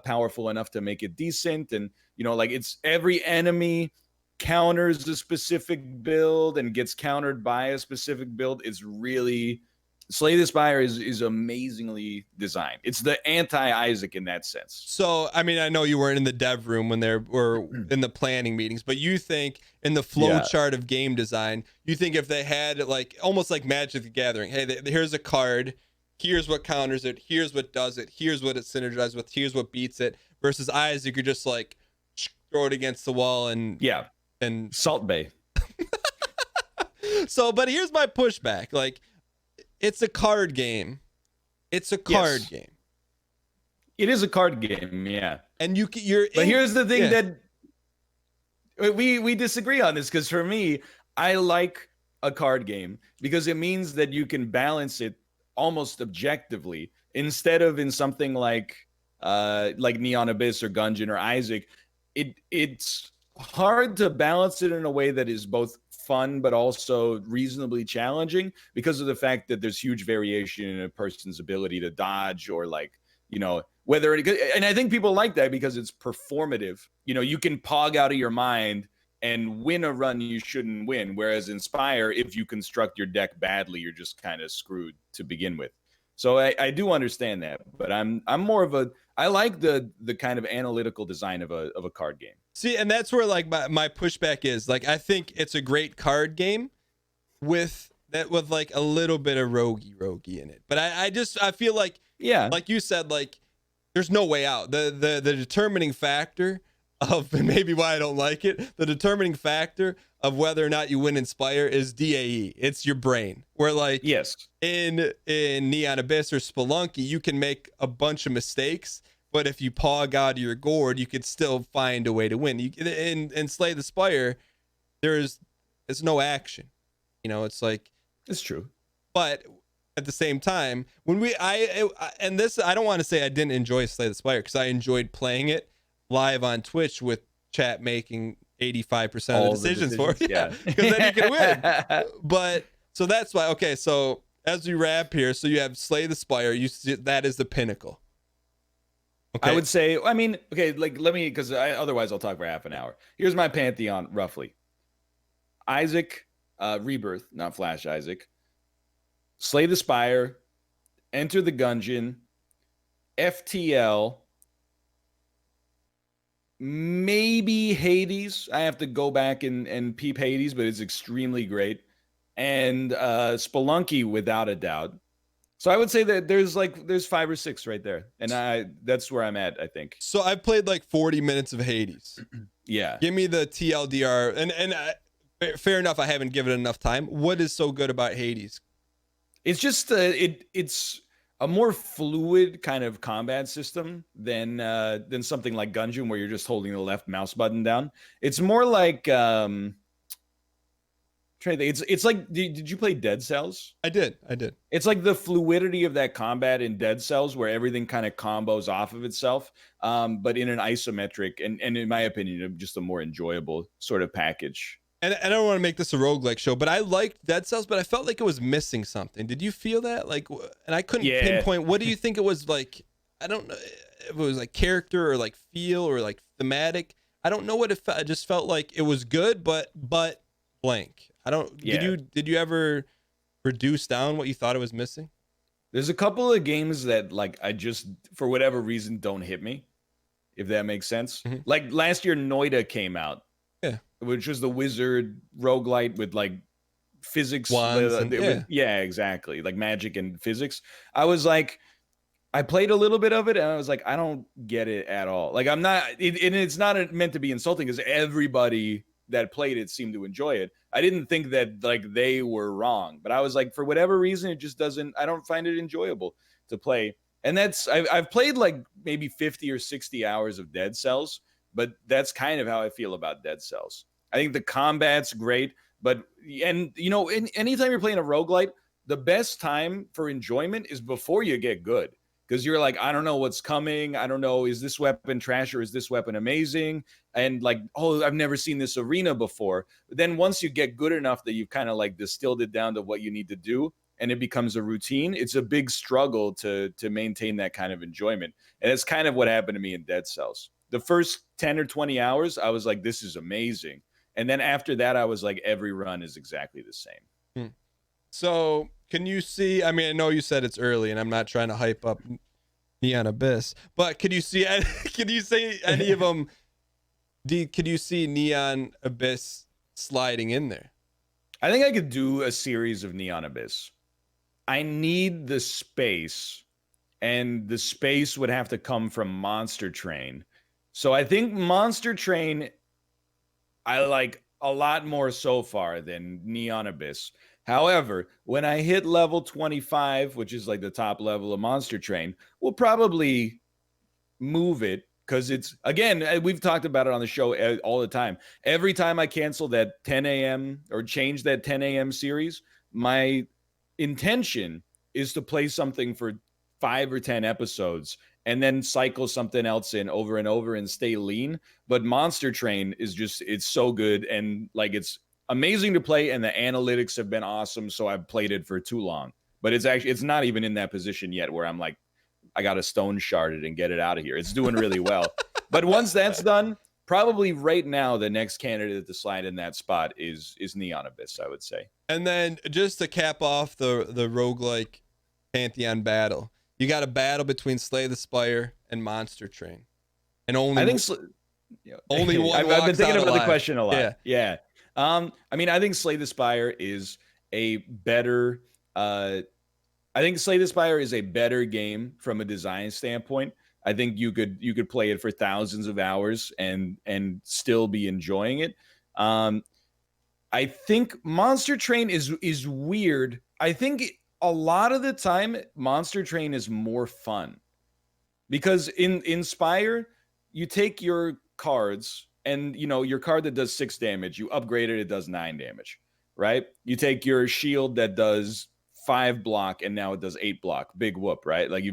S2: powerful enough to make it decent. And, like it's every enemy counters a specific build and gets countered by a specific build. It's really, Slay the Spire is amazingly designed. It's the anti-Isaac in that sense.
S1: So, I mean, I know you weren't in the dev room when there were in the planning meetings, but you think in the flow chart of game design, you think if they had like almost like Magic the Gathering, hey, here's a card, here's what counters it, here's what does it, here's what it synergizes with, here's what beats it, versus Isaac, you're just like throw it against the wall and
S2: Salt Bay.
S1: So, but here's my pushback. Like, it's a card game. It's a card game.
S2: It is a card game, yeah.
S1: And
S2: but here's the thing that we disagree on this, because for me, I like a card game because it means that you can balance it almost objectively, instead of in something like Neon Abyss or Gungeon or Isaac. It's hard to balance it in a way that is both fun but also reasonably challenging, because of the fact that there's huge variation in a person's ability to dodge, or whether and I think people like that because it's performative. You can pog out of your mind and win a run you shouldn't win, whereas Inspire, if you construct your deck badly, you're just kind of screwed to begin with. So I do understand that, but I'm more of I like the kind of analytical design of a card game.
S1: See, and that's where like my pushback is. Like, I think it's a great card game with like a little bit of roguey in it. But I feel like,
S2: yeah,
S1: like you said, like there's no way out. The determining factor of, and maybe why I don't like it, the determining factor of whether or not you win Inspire is DAE. It's your brain. Where like,
S2: yes, in
S1: Neon Abyss or Spelunky, you can make a bunch of mistakes, but if you pog out of your gourd, you could still find a way to win. In Slay the Spire, it's no action. It's like,
S2: it's true.
S1: But at the same time, when I don't want to say I didn't enjoy Slay the Spire, because I enjoyed playing it live on Twitch with chat making 85% of the decisions for it. Yeah, because then you can win. But so that's why. Okay, so as we wrap here, so you have Slay the Spire. That is the pinnacle. Okay.
S2: I would say, okay, like let me, because otherwise I'll talk for half an hour. Here's my pantheon roughly: Isaac, Rebirth, not Flash Isaac, Slay the Spire, Enter the Gungeon, FTL, maybe Hades. I have to go back and peep Hades, but it's extremely great. And Spelunky, without a doubt. So I would say that there's 5 or 6 right there. And that's where I'm at, I think.
S1: So I've played like 40 minutes of Hades.
S2: Yeah.
S1: Give me the TLDR. And fair enough, I haven't given it enough time. What is so good about Hades?
S2: It's just it's a more fluid kind of combat system than something like Gungeon, where you're just holding the left mouse button down. It's more like it's like, did you play Dead Cells?
S1: I did.
S2: It's like the fluidity of that combat in Dead Cells, where everything kind of combos off of itself, but in an isometric and in my opinion, just a more enjoyable sort of package.
S1: And I don't want to make this a roguelike show, but I liked Dead Cells, but I felt like it was missing something. Did you feel that? Like, and I couldn't pinpoint. What do you think it was like? I don't know if it was like character or like feel or like thematic. I don't know what it felt. I just felt like it was good, but blank. I don't. Yeah. Did you ever reduce down what you thought it was missing?
S2: There's a couple of games that like I just, for whatever reason, don't hit me, if that makes sense. Mm-hmm. Like last year, Noida came out.
S1: Yeah.
S2: Which was the wizard roguelite with like physics. Yeah, exactly. Like magic and physics. I was like, I played a little bit of it and I was like, I don't get it at all. Like I'm not, and it's not meant to be insulting, because everybody that played it seemed to enjoy it. I didn't think that like they were wrong, but I was like, for whatever reason, it just I don't find it enjoyable to play. And I've played like maybe 50 or 60 hours of Dead Cells, but that's kind of how I feel about Dead Cells. I think the combat's great, but anytime you're playing a roguelite, the best time for enjoyment is before you get good. Because you're like, I don't know what's coming. I don't know, is this weapon trash or is this weapon amazing? And like, oh, I've never seen this arena before. But then once you get good enough that you've kind of like distilled it down to what you need to do, and it becomes a routine, it's a big struggle to maintain that kind of enjoyment. And it's kind of what happened to me in Dead Cells. The first 10 or 20 hours, I was like, this is amazing. And then after that, I was like, every run is exactly the same.
S1: So can you see, I mean, I know you said it's early and I'm not trying to hype up Neon Abyss, but could you see any of them? Could you see Neon Abyss sliding in there?
S2: I think I could do a series of Neon Abyss. I need the space, and the space would have to come from Monster Train. So I think Monster Train I like a lot more so far than Neon Abyss. However, when I hit level 25, which is like the top level of Monster Train, we'll probably move it, because it's, again, we've talked about it on the show all the time. Every time I cancel that 10 a.m. or change that 10 a.m. series, my intention is to play something for 5 or 10 episodes and then cycle something else in over and over and stay lean. But Monster Train is just, it's so good, and like it's amazing to play, and the analytics have been awesome, so I've played it for too long. But it's not even in that position yet where I'm like, I got to stone shard it and get it out of here. It's doing really well. But once that's done, probably right now the next candidate to slide in that spot is Neon Abyss, I would say.
S1: And then just to cap off the roguelike Pantheon battle, you got a battle between Slay the Spire and Monster Train, and only
S2: I think
S1: only one.
S2: I've been thinking about
S1: alive.
S2: the question a lot. Yeah. I mean, I think Slay the Spire is a better. I think Slay the Spire is a better game from a design standpoint. I think you could play it for thousands of hours and still be enjoying it. I think Monster Train is weird. I think a lot of the time Monster Train is more fun, because in Spire you take your cards, and your card that does 6 damage, you upgrade it, it does 9 damage, right? You take your shield that does 5 block, and now it does 8 block. Big whoop, right? Like you're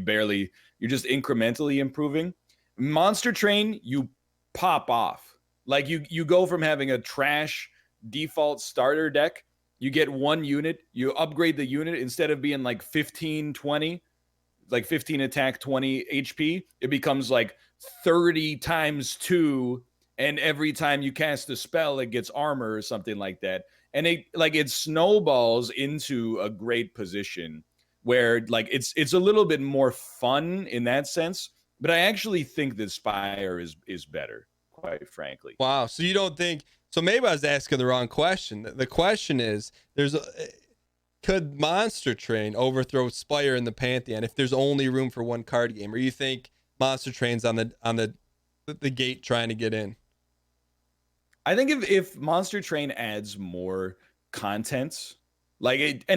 S2: just incrementally improving. Monster Train, you pop off. Like you go from having a trash default starter deck, you get 1 unit, you upgrade the unit, instead of being like 15, 20, like 15 attack, 20 HP, it becomes like 30 times 2, and every time you cast a spell, it gets armor or something like that. And it snowballs into a great position where like it's a little bit more fun in that sense. But I actually think that Spire is better, quite frankly.
S1: Wow. So you don't think so? Maybe I was asking the wrong question. The question is, could Monster Train overthrow Spire in the Pantheon if there's only room for one card game, or you think Monster Train's on the gate trying to get in?
S2: I think if Monster Train adds more content, like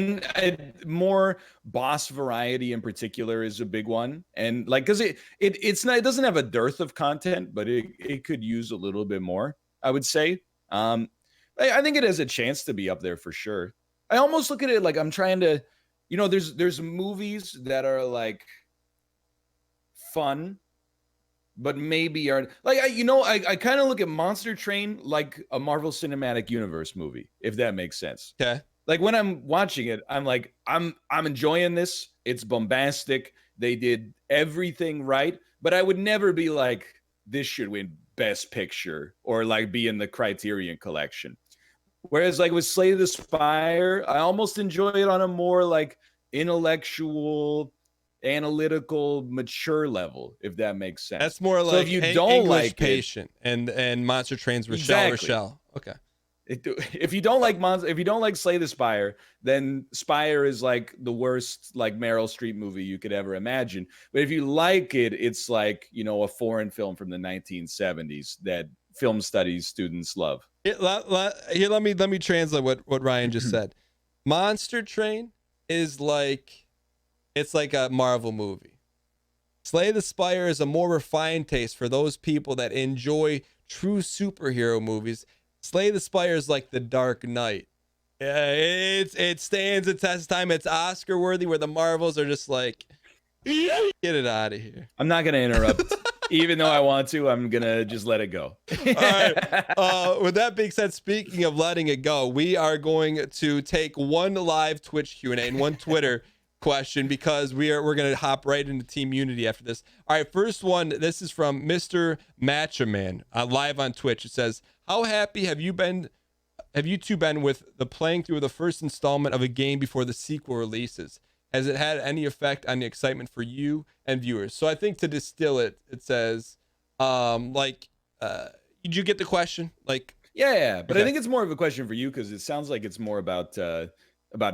S2: more boss variety in particular is a big one, and like because it doesn't have a dearth of content, but it could use a little bit more, I would say. I think it has a chance to be up there for sure. I almost look at it like I'm trying to, there's movies that are like fun, but maybe are like, I kind of look at Monster Train like a Marvel Cinematic Universe movie, if that makes sense.
S1: Okay.
S2: Like when I'm watching it, I'm like, I'm enjoying this. It's bombastic. They did everything right, but I would never be like, this should win Best Picture or like be in the Criterion Collection. Whereas like with Slay the Spire, I almost enjoy it on a more like intellectual, analytical, mature level, if that makes sense.
S1: That's more like, so if you don't English like Patient and Monster Train's Rochelle. Okay.
S2: If you don't like Slay the Spire, then Spire is like the worst like Meryl Streep movie you could ever imagine. But if you like it, it's like, a foreign film from the 1970s that film studies students love.
S1: Here, let me translate what Ryan just said. Monster Train is like, it's like a Marvel movie. Slay the Spire is a more refined taste for those people that enjoy true superhero movies. Slay the Spire is like The Dark Knight. It stands the test of time. It's Oscar worthy, where the Marvels are just like, get it out of here.
S2: I'm not gonna interrupt. Even though I want to, I'm gonna just let it go.
S1: All right. With that being said, speaking of letting it go, we are going to take one live Twitch Q&A and one Twitter question, because we're going to hop right into Team Unity after this. All right, first one. This is from Mr. Matchaman live on Twitch. It says, how happy have you two been with the playing through the first installment of a game before the sequel releases? Has it had any effect on the excitement for you and viewers? So I think to distill it, it says, did you get the question? Like,
S2: yeah, but okay. I think it's more of a question for you, because it sounds like it's more about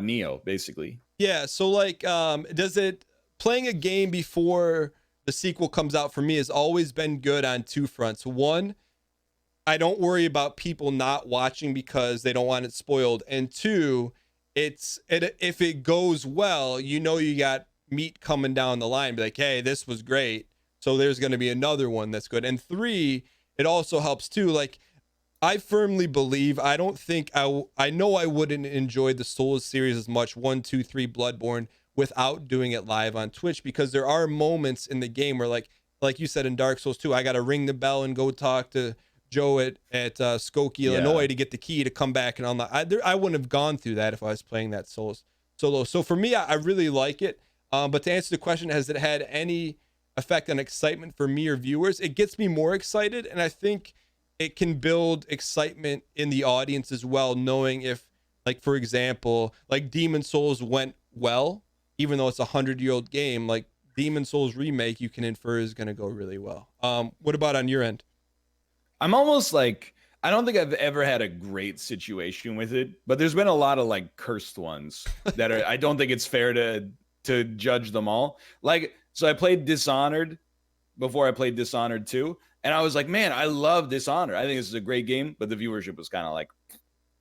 S2: Neo, basically.
S1: Yeah. So like, does it playing a game before the sequel comes out for me has always been good on two fronts. One, I don't worry about people not watching because they don't want it spoiled. And two, if it goes well, you got meat coming down the line. Be like, hey, this was great. So there's going to be another one that's good. And 3, it also helps too. Like, I firmly believe, I don't think I know I wouldn't enjoy the Souls series as much, 1, 2, 3 Bloodborne, without doing it live on Twitch, because there are moments in the game where, like you said in Dark Souls 2, I got to ring the bell and go talk to Joe at Skokie, Illinois, to get the key to come back and unlock. I wouldn't have gone through that if I was playing that Souls solo. So for me, I really like it. But to answer the question, has it had any effect on excitement for me or viewers? It gets me more excited, and I think it can build excitement in the audience as well, knowing if, like, for example, like Demon Souls went well, even though it's a 100-year-old game, like Demon Souls remake, you can infer is going to go really well. What about on your end?
S2: I'm almost like, I don't think I've ever had a great situation with it, but there's been a lot of like cursed ones that are, I don't think it's fair to judge them all. Like, so I played Dishonored before I played Dishonored 2, and I was like, man, I love Dishonored. I think this is a great game, but the viewership was kind of like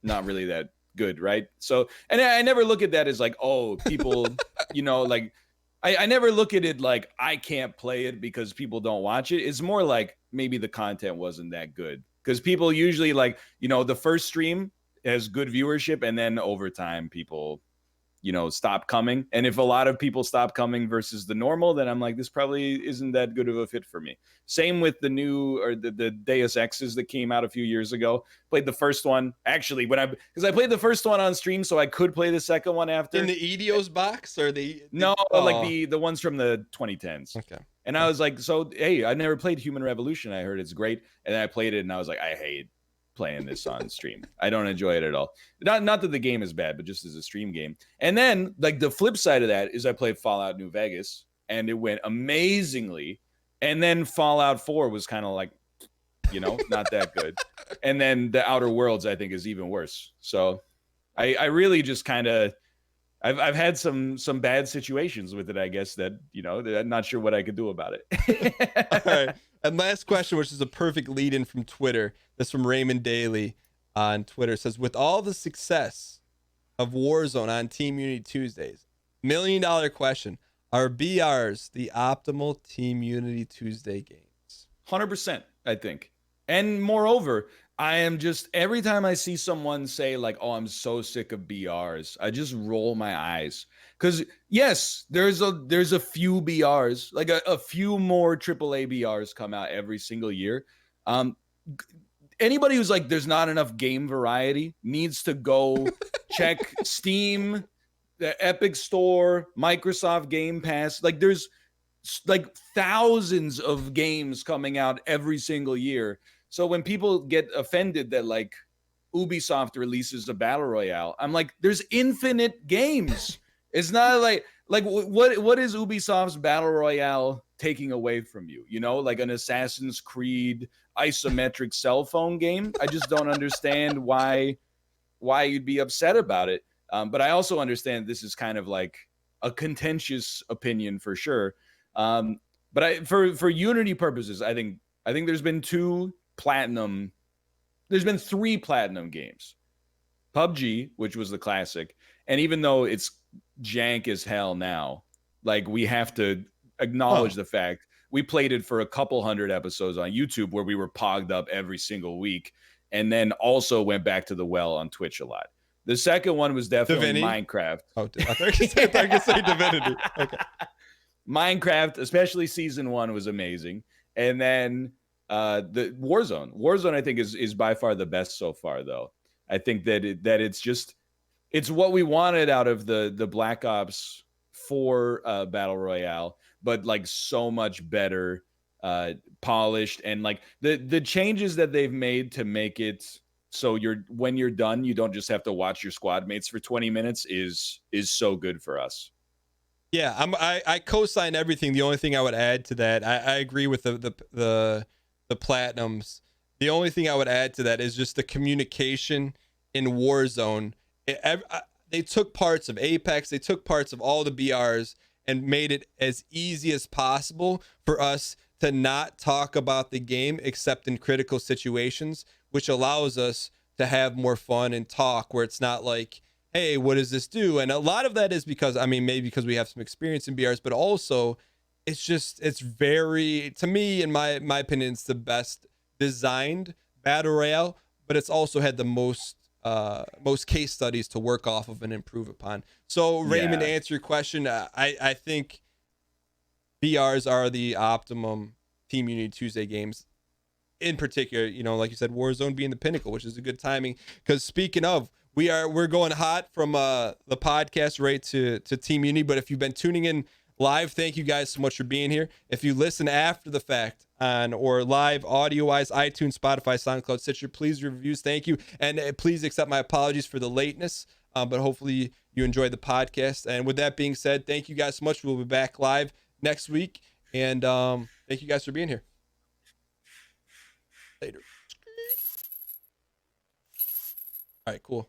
S2: not really that good, right? So, and I never look at that as like, oh, people, like, I never look at it like I can't play it because people don't watch it. It's more like maybe the content wasn't that good, because people usually, like, the first stream has good viewership, and then over time people stop coming. And if a lot of people stop coming versus the normal, then I'm like, this probably isn't that good of a fit for me. Same with the new, or the Deus Exes that came out a few years ago. Played the first one actually because I played the first one on stream, so I could play the second one after.
S1: In the Eidos box, or
S2: like the ones from the 2010s.
S1: Okay.
S2: And I was like, so hey, I never played Human Revolution. I heard it's great, and then I played it, and I was like, I hate playing this on stream. I don't enjoy it at all. Not that the game is bad, but just as a stream game. And then, like, the flip side of that is I played Fallout New Vegas, and it went amazingly. And then Fallout 4 was kind of like, not that good. And then the Outer Worlds, I think, is even worse. So I really just kind of, I've had some bad situations with it, I guess, that, I'm not sure what I could do about it.
S1: All right. And last question, which is a perfect lead-in from Twitter. This from Raymond Daly on Twitter. Says, with all the success of Warzone on Team Unity Tuesdays, $1 million question, are BRs the optimal Team Unity Tuesday games?
S2: 100%, I think. And moreover, I am just, every time I see someone say like, oh, I'm so sick of BRs, I just roll my eyes. Because yes, there's a few BRs, like a few more AAA BRs come out every single year. Anybody who's like, there's not enough game variety needs to go check Steam, the Epic Store, Microsoft Game Pass. Like, there's like thousands of games coming out every single year. So when people get offended that like Ubisoft releases a battle royale, I'm like, there's infinite games. It's not like what is Ubisoft's battle royale taking away from you? Like an Assassin's Creed isometric cell phone game. I just don't understand why you'd be upset about it. But I also understand this is kind of like a contentious opinion for sure. But for Unity purposes, I think there's been 3 platinum games. PUBG, which was the classic, and even though it's jank as hell now, like, we have to acknowledge the fact we played it for a couple hundred episodes on YouTube where we were pogged up every single week, and then also went back to the well on Twitch a lot. The second one was definitely Minecraft.
S1: Oh, I thought you said Divinity. Okay.
S2: Minecraft, especially season 1, was amazing. And then the Warzone, I think is by far the best so far, though. I think that it's what we wanted out of the Black Ops 4 battle royale, but like so much better, polished, and like the changes that they've made to make it so when you're done, you don't just have to watch your squad mates for 20 minutes is so good for us.
S1: Yeah, I co-sign everything. The only thing I would add to that, I agree with the platinums. The only thing I would add to that is just the communication in Warzone. They took parts of Apex, they took parts of all the BRs and made it as easy as possible for us to not talk about the game except in critical situations, which allows us to have more fun and talk, where it's not like, hey, what does this do? And a lot of that is because, maybe because we have some experience in BRs, but also it's very, to me, in my opinion, it's the best designed battle royale, but it's also had the most case studies to work off of and improve upon. So Raymond, to answer your question, I think BRs are the optimum Team Unity Tuesday games. In particular, you know, like you said, Warzone being the pinnacle, which is a good timing. Because speaking of, we're going hot from the podcast right to Team Unity. But if you've been tuning in live, thank you guys so much for being here. If you listen after the fact on or live audio wise, iTunes, Spotify, SoundCloud, Stitcher, please reviews. Thank you, and please accept my apologies for the lateness. But hopefully you enjoyed the podcast. And with that being said, thank you guys so much. We'll be back live next week, and thank you guys for being here. Later. All right, cool.